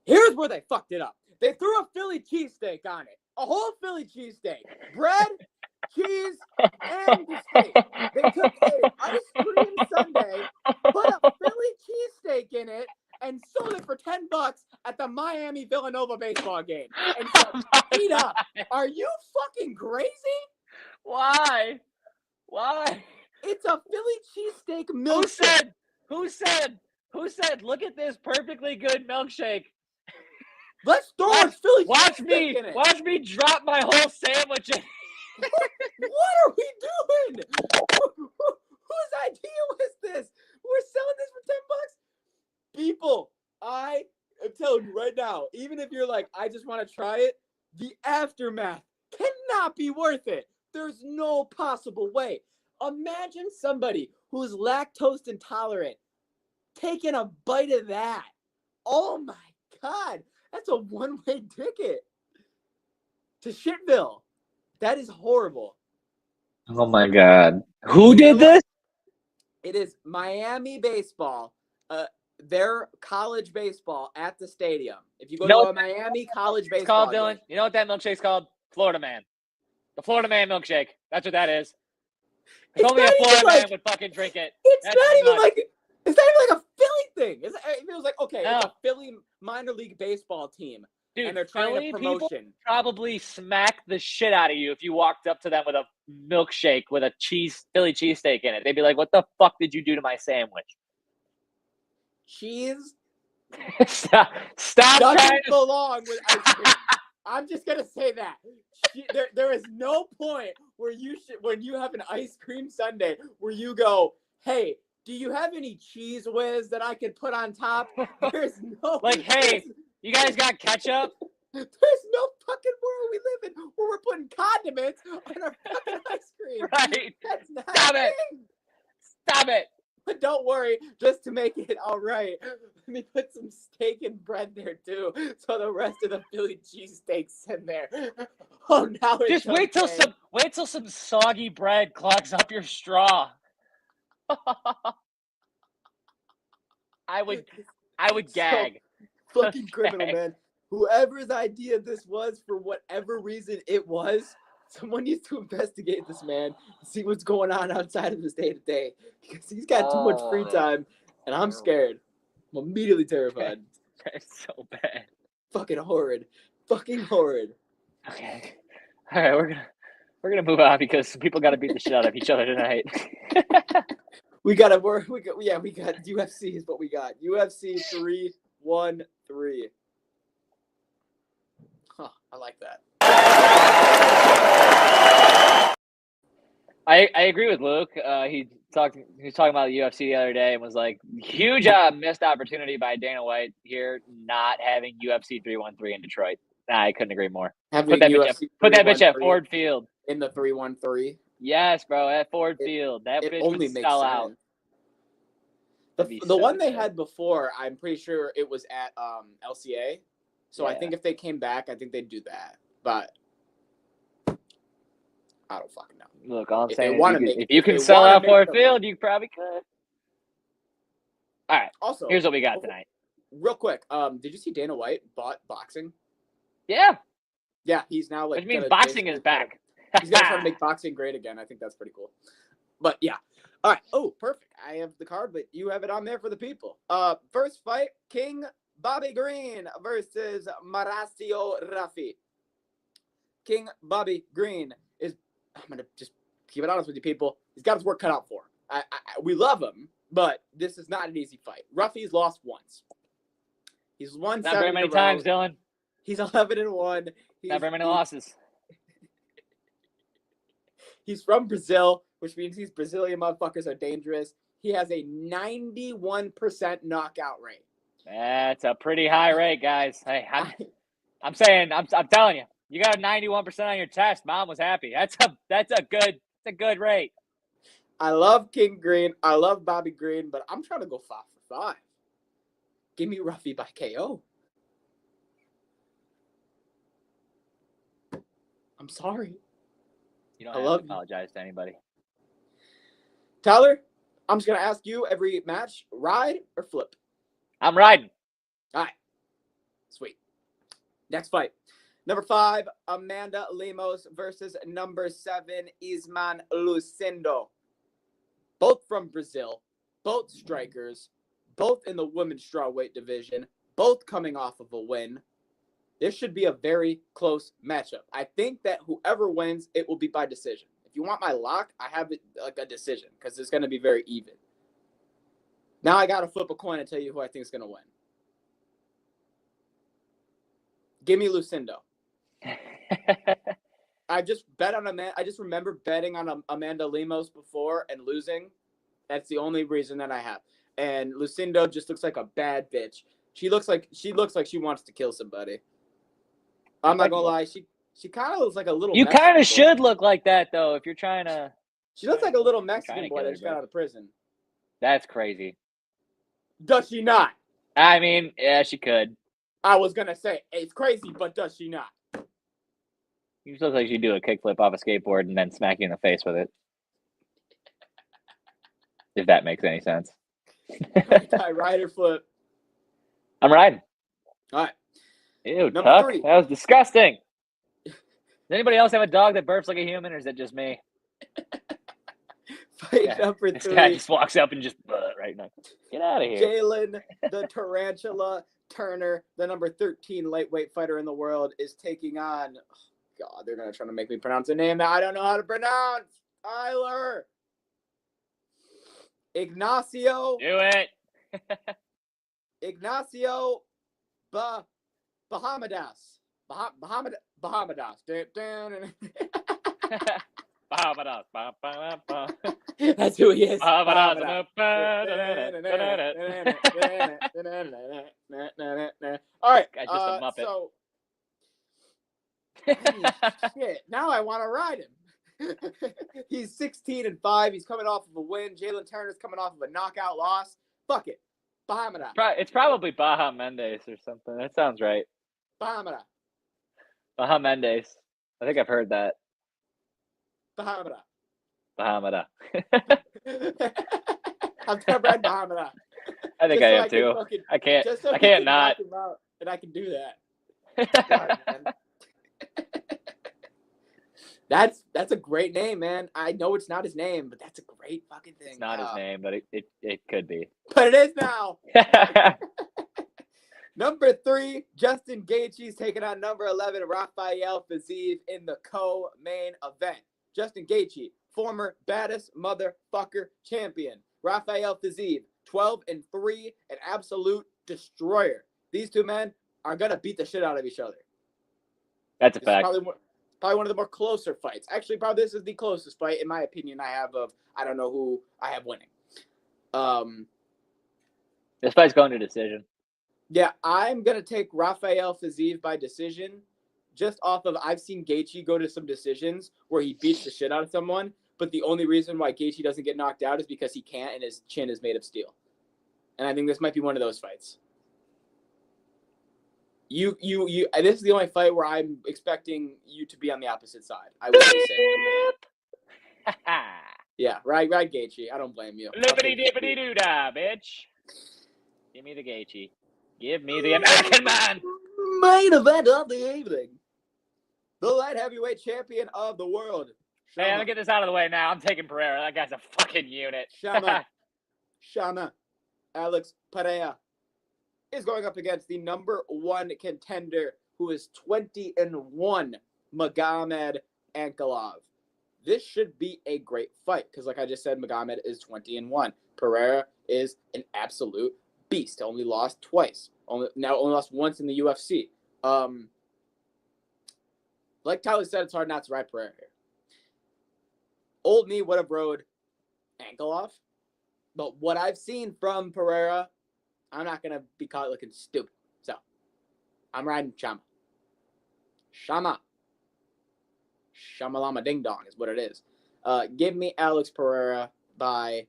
[SPEAKER 1] Here's where they fucked it up. They threw a Philly cheesesteak on it. A whole Philly cheesesteak. Bread, cheese, and the steak. They took a ice cream sundae, put a Philly cheesesteak in it, and sold it for $10 at the Miami Villanova baseball game. And said, eat up. Are you fucking crazy?
[SPEAKER 3] Why?
[SPEAKER 1] It's a Philly cheesesteak milkshake.
[SPEAKER 3] Who said, look at this perfectly good milkshake?
[SPEAKER 1] Let's throw a Philly cheesesteak in it.
[SPEAKER 3] Watch me drop my whole sandwich in.
[SPEAKER 1] What are we doing? Whose idea was this? We're selling this for $10. People, I am telling you right now, even if you're like, I just want to try it, the aftermath cannot be worth it. There's no possible way. Imagine somebody who's lactose intolerant taking a bite of that. Oh my God. That's a one-way ticket to Shitville. That is horrible.
[SPEAKER 3] Oh my God. Who did this?
[SPEAKER 1] It is Miami baseball. Their college baseball at the stadium. If you go to a Miami college baseball,
[SPEAKER 3] it's called, Dylan. You know what that milkshake's called? Florida Man. The Florida Man milkshake. That's what that is. If only a Florida man would fucking drink it.
[SPEAKER 1] It's not even like a Philly thing. It was like, okay, it's a Philly minor league baseball team.
[SPEAKER 3] Dude,
[SPEAKER 1] and they're trying
[SPEAKER 3] Philly
[SPEAKER 1] to promotion.
[SPEAKER 3] People probably smack the shit out of you if you walked up to them with a milkshake with a Philly cheesesteak in it. They'd be like, "What the fuck did you do to my sandwich?"
[SPEAKER 1] Cheese.
[SPEAKER 3] Stop
[SPEAKER 1] doesn't belong with ice cream. I'm just gonna say that. There is no point where when you have an ice cream sundae where you go, hey, do you have any cheese whiz that I could put on top? There's no
[SPEAKER 3] hey, you guys got ketchup?
[SPEAKER 1] There's no fucking world we live in where we're putting condiments on our fucking ice cream.
[SPEAKER 3] Right.
[SPEAKER 1] That's not
[SPEAKER 3] Stop it.
[SPEAKER 1] But don't worry, just to make it all right, let me put some steak and bread there too, so the rest of the Philly cheesesteak's in there. Oh, now it's
[SPEAKER 3] just wait till some soggy bread clogs up your straw. I would gag.
[SPEAKER 1] So fucking criminal, man. Whoever's idea this was, for whatever reason it was, someone needs to investigate this man and see what's going on outside of his day-to-day, because he's got too much free time, and I'm scared. I'm immediately terrified.
[SPEAKER 3] That's so bad.
[SPEAKER 1] Fucking horrid. Fucking horrid.
[SPEAKER 3] Okay. All right, we're gonna move on because some people got to beat the shit out of each other tonight.
[SPEAKER 1] We got UFC is what we got. UFC 313. Huh, I like that.
[SPEAKER 3] I agree with Luke. He was talking about the UFC the other day and was like, huge missed opportunity by Dana White here not having UFC 313 in Detroit. Nah, I couldn't agree more. Put that bitch at Ford Field.
[SPEAKER 1] In the 313?
[SPEAKER 3] Yes, bro, at Ford Field. That bitch
[SPEAKER 1] only
[SPEAKER 3] would
[SPEAKER 1] makes
[SPEAKER 3] sell
[SPEAKER 1] sense.
[SPEAKER 3] out.
[SPEAKER 1] The one they had before, I'm pretty sure it was at LCA. So yeah. I think if they came back, I think they'd do that. But I don't fucking know.
[SPEAKER 3] Look, all I'm saying is if you can sell out Ford Field, you probably could. All right. Also, here's what we got tonight.
[SPEAKER 1] Real quick, did you see Dana White bought boxing?
[SPEAKER 3] Yeah.
[SPEAKER 1] Yeah, he's now like.
[SPEAKER 3] Which means boxing is back.
[SPEAKER 1] He's gonna try to make boxing great again. I think that's pretty cool. But yeah, All right. Oh, perfect. I have the card, but you have it on there for the people. First fight, King Bobby Green versus Marasio Rafi. King Bobby Green is, I'm going to just keep it honest with you people, he's got his work cut out for him. We love him, but this is not an easy fight. Rafi's lost once. He's won
[SPEAKER 3] Not very
[SPEAKER 1] 7
[SPEAKER 3] many
[SPEAKER 1] in a row.
[SPEAKER 3] times, Dylan.
[SPEAKER 1] He's 11-1.
[SPEAKER 3] Not very many losses.
[SPEAKER 1] He's from Brazil, which means these Brazilian motherfuckers are dangerous. He has a 91% knockout rate.
[SPEAKER 3] That's a pretty high rate, guys. Hey, I'm telling you, you got a 91% on your test. Mom was happy. That's a good rate.
[SPEAKER 1] I love King Green. I love Bobby Green, but I'm trying to go 5 for 5. Give me Ruffy by KO. I'm sorry.
[SPEAKER 3] You don't
[SPEAKER 1] I
[SPEAKER 3] have
[SPEAKER 1] love
[SPEAKER 3] to
[SPEAKER 1] you.
[SPEAKER 3] apologize to anybody.
[SPEAKER 1] Tyler, I'm just going to ask you every match, ride or flip?
[SPEAKER 3] I'm riding.
[SPEAKER 1] All right. Sweet. Next fight. Number 5, Amanda Lemos versus number 7, Isman Lucindo. Both from Brazil, both strikers, both in the women's strawweight division, both coming off of a win. This should be a very close matchup. I think that whoever wins, it will be by decision. If you want my lock, I have it like a decision because it's going to be very even. Now I got to flip a coin and tell you who I think is going to win. Give me Lucindo. I just bet on Amanda. I just remember betting on Amanda Lemos before and losing. That's the only reason that I have. And Lucindo just looks like a bad bitch. She looks like she wants to kill somebody. I'm not gonna lie. She kind of looks like a little.
[SPEAKER 3] You
[SPEAKER 1] Mexican
[SPEAKER 3] kind
[SPEAKER 1] boy.
[SPEAKER 3] of should look like that though if you're trying to.
[SPEAKER 1] She looks like a little
[SPEAKER 3] trying
[SPEAKER 1] Mexican
[SPEAKER 3] to
[SPEAKER 1] boy
[SPEAKER 3] kill
[SPEAKER 1] that just got
[SPEAKER 3] everybody.
[SPEAKER 1] out of prison.
[SPEAKER 3] That's crazy.
[SPEAKER 1] Does she not?
[SPEAKER 3] I mean, yeah, she could.
[SPEAKER 1] I was gonna say it's crazy, but does she not?
[SPEAKER 3] You just look like she'd do a kickflip off a skateboard and then smack you in the face with it. If that makes any sense.
[SPEAKER 1] I ride or flip.
[SPEAKER 3] I'm riding.
[SPEAKER 1] All right.
[SPEAKER 3] Ew,
[SPEAKER 1] Number
[SPEAKER 3] Tuck.
[SPEAKER 1] 3.
[SPEAKER 3] That was disgusting. Does anybody else have a dog that burps like a human, or is it just me?
[SPEAKER 1] Fight number
[SPEAKER 3] This guy
[SPEAKER 1] 3.
[SPEAKER 3] just walks up and just right now. Get out of here.
[SPEAKER 1] Jalen the Tarantula Turner, the number 13 lightweight fighter in the world, is taking on. Oh God, they're gonna try to make me pronounce a name that I don't know how to pronounce. Tyler. Ignacio.
[SPEAKER 3] Do it.
[SPEAKER 1] Ignacio Bahamadas. Bahamadas. That's who he is. All right.
[SPEAKER 3] Guy's just a Muppet.
[SPEAKER 1] So, shit. Now I want to ride him. He's 16-5. He's coming off of a win. Jalen Turner's coming off of a knockout loss. Fuck it. Bahamadas.
[SPEAKER 3] It's probably Baja Mendes or something. That sounds right.
[SPEAKER 1] Bahamadas.
[SPEAKER 3] Baja Mendes. I think I've heard that.
[SPEAKER 1] Bahamadas.
[SPEAKER 3] Bahamada.
[SPEAKER 1] I've never read Bahamadas.
[SPEAKER 3] I think I am too. I can't. I can't not.
[SPEAKER 1] And I can do that. God, man. That's a great name, man. I know it's not his name, but that's a great fucking thing.
[SPEAKER 3] It's not his name, but it could be.
[SPEAKER 1] But it is now. Number 3, Justin Gaethje's taking on number 11, Rafael Fiziev in the co-main event. Justin Gaethje, former baddest motherfucker champion. Rafael Fiziev, 12-3, an absolute destroyer. These two men are gonna beat the shit out of each other.
[SPEAKER 3] That's a fact.
[SPEAKER 1] Probably one of the more closer fights. Actually, probably this is the closest fight, in my opinion, I have of, I don't know who I have winning.
[SPEAKER 3] This fight's going to decision.
[SPEAKER 1] Yeah, I'm going to take Rafael Fiziev by decision just off of, I've seen Gaethje go to some decisions where he beats the shit out of someone, but the only reason why Gaethje doesn't get knocked out is because he can't and his chin is made of steel. And I think this might be one of those fights. You. This is the only fight where I'm expecting you to be on the opposite side. I would say. Yeah, right, Gaethje. I don't blame you.
[SPEAKER 3] Lippity dippity doo dah, bitch. Give me the Gaethje. Give me the American man.
[SPEAKER 1] Main event of the evening. The light heavyweight champion of the world,
[SPEAKER 3] Hey, I'm gonna get this out of the way now. I'm taking Pereira. That guy's a fucking unit.
[SPEAKER 1] Shama, Alex Pereira is going up against the number 1 contender, who is 20-1, Magomed Ankalaev. This should be a great fight because, like I just said, Magomed is 20-1. Pereira is an absolute beast. Only lost twice. Only lost once in the UFC. Like Tyler said, it's hard not to ride Pereira here. Old me would have rode Ankalaev, but what I've seen from Pereira, I'm not gonna be caught looking stupid. So I'm riding Shama. Shamalama Ding Dong is what it is. Give me Alex Pereira by,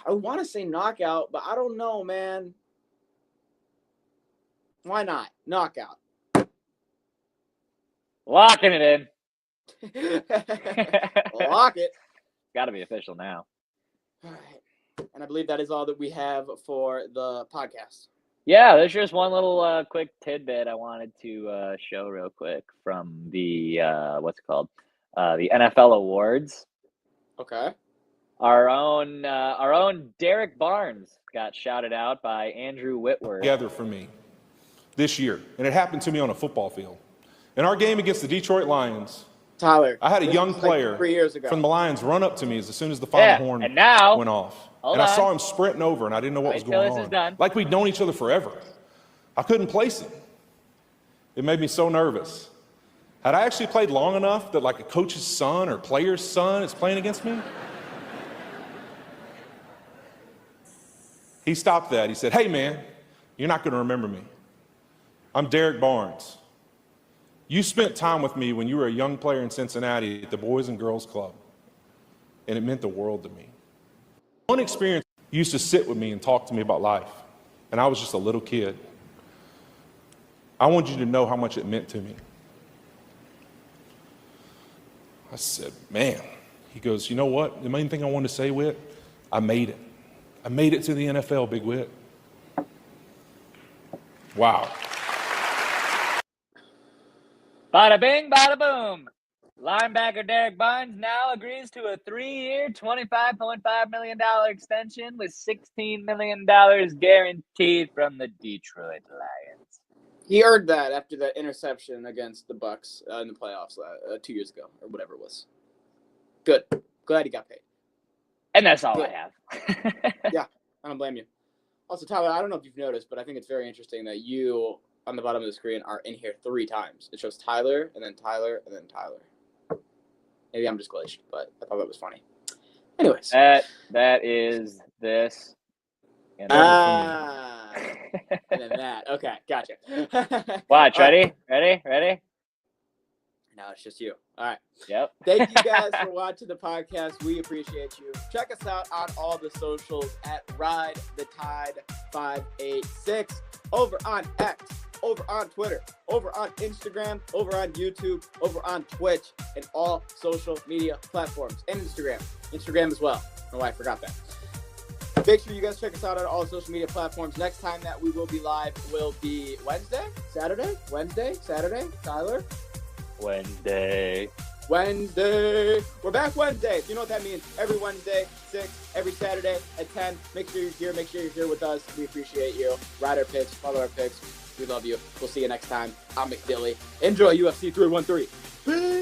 [SPEAKER 1] I want to say knockout, but I don't know, man. Why not? Knockout.
[SPEAKER 3] Locking it in.
[SPEAKER 1] Lock it.
[SPEAKER 3] Got to be official now.
[SPEAKER 1] All right. And I believe that is all that we have for the podcast.
[SPEAKER 3] Yeah, there's just one little quick tidbit I wanted to show real quick from the what's it called? The NFL awards.
[SPEAKER 1] Okay.
[SPEAKER 3] Our own Derek Barnes got shouted out by Andrew Whitworth.
[SPEAKER 7] Together for me this year, and it happened to me on a football field. In our game against the Detroit Lions,
[SPEAKER 1] Tyler,
[SPEAKER 7] I had a young player
[SPEAKER 1] 3 years ago
[SPEAKER 7] from the Lions run up to me as soon as the final horn
[SPEAKER 3] and now,
[SPEAKER 7] went off.
[SPEAKER 3] hold
[SPEAKER 7] And I
[SPEAKER 3] on.
[SPEAKER 7] saw him sprinting over, and I didn't know what
[SPEAKER 3] Wait
[SPEAKER 7] was
[SPEAKER 3] till
[SPEAKER 7] going
[SPEAKER 3] this
[SPEAKER 7] on.
[SPEAKER 3] is done.
[SPEAKER 7] Like we'd known each other forever. I couldn't place him. It made me so nervous. Had I actually played long enough that like a coach's son or player's son is playing against me? He stopped that. He said, "Hey, man, you're not going to remember me. I'm Derek Barnes. You spent time with me when you were a young player in Cincinnati at the Boys and Girls Club, and it meant the world to me." One experience used to sit with me and talk to me about life, and I was just a little kid. I want you to know how much it meant to me. I said, "Man." He goes, "You know what? The main thing I wanted to say, Whit, I made it. I made it to the NFL, Big Whit." Wow.
[SPEAKER 3] Bada bing, bada boom. Linebacker Derek Barnes now agrees to a 3-year, $25.5 million extension with $16 million guaranteed from the Detroit Lions.
[SPEAKER 1] He earned that after that interception against the Bucks in the playoffs 2 years ago, or whatever it was. Good. Glad he got paid.
[SPEAKER 3] And that's all
[SPEAKER 1] Good.
[SPEAKER 3] I have.
[SPEAKER 1] Yeah, I don't blame you. Also, Tyler, I don't know if you've noticed, but I think it's very interesting that you, on the bottom of the screen, are in here 3 times. It shows Tyler, and then Tyler, and then Tyler. Maybe I'm just glitched, but I thought that was funny. Anyways.
[SPEAKER 3] That is this. And
[SPEAKER 1] And then that. Okay, gotcha.
[SPEAKER 3] Watch,
[SPEAKER 1] All
[SPEAKER 3] ready?
[SPEAKER 1] right.
[SPEAKER 3] Ready?
[SPEAKER 1] No, it's just you. All right.
[SPEAKER 3] Yep.
[SPEAKER 1] Thank you guys for watching the podcast. We appreciate you. Check us out on all the socials at Ride the Tide 586 over on X, over on Twitter, over on Instagram, over on YouTube, over on Twitch, and all social media platforms. And Instagram as well. I don't know why I forgot that. Make sure you guys check us out on all social media platforms. Next time that we will be live will be Wednesday, Saturday, Tyler?
[SPEAKER 3] Wednesday.
[SPEAKER 1] We're back Wednesday. You know what that means. Every Wednesday, 6, every Saturday at 10. Make sure you're here. Make sure you're here with us. We appreciate you. Ride our picks. Follow our picks. We love you. We'll see you next time. I'm McDilly. Enjoy UFC 313. Peace.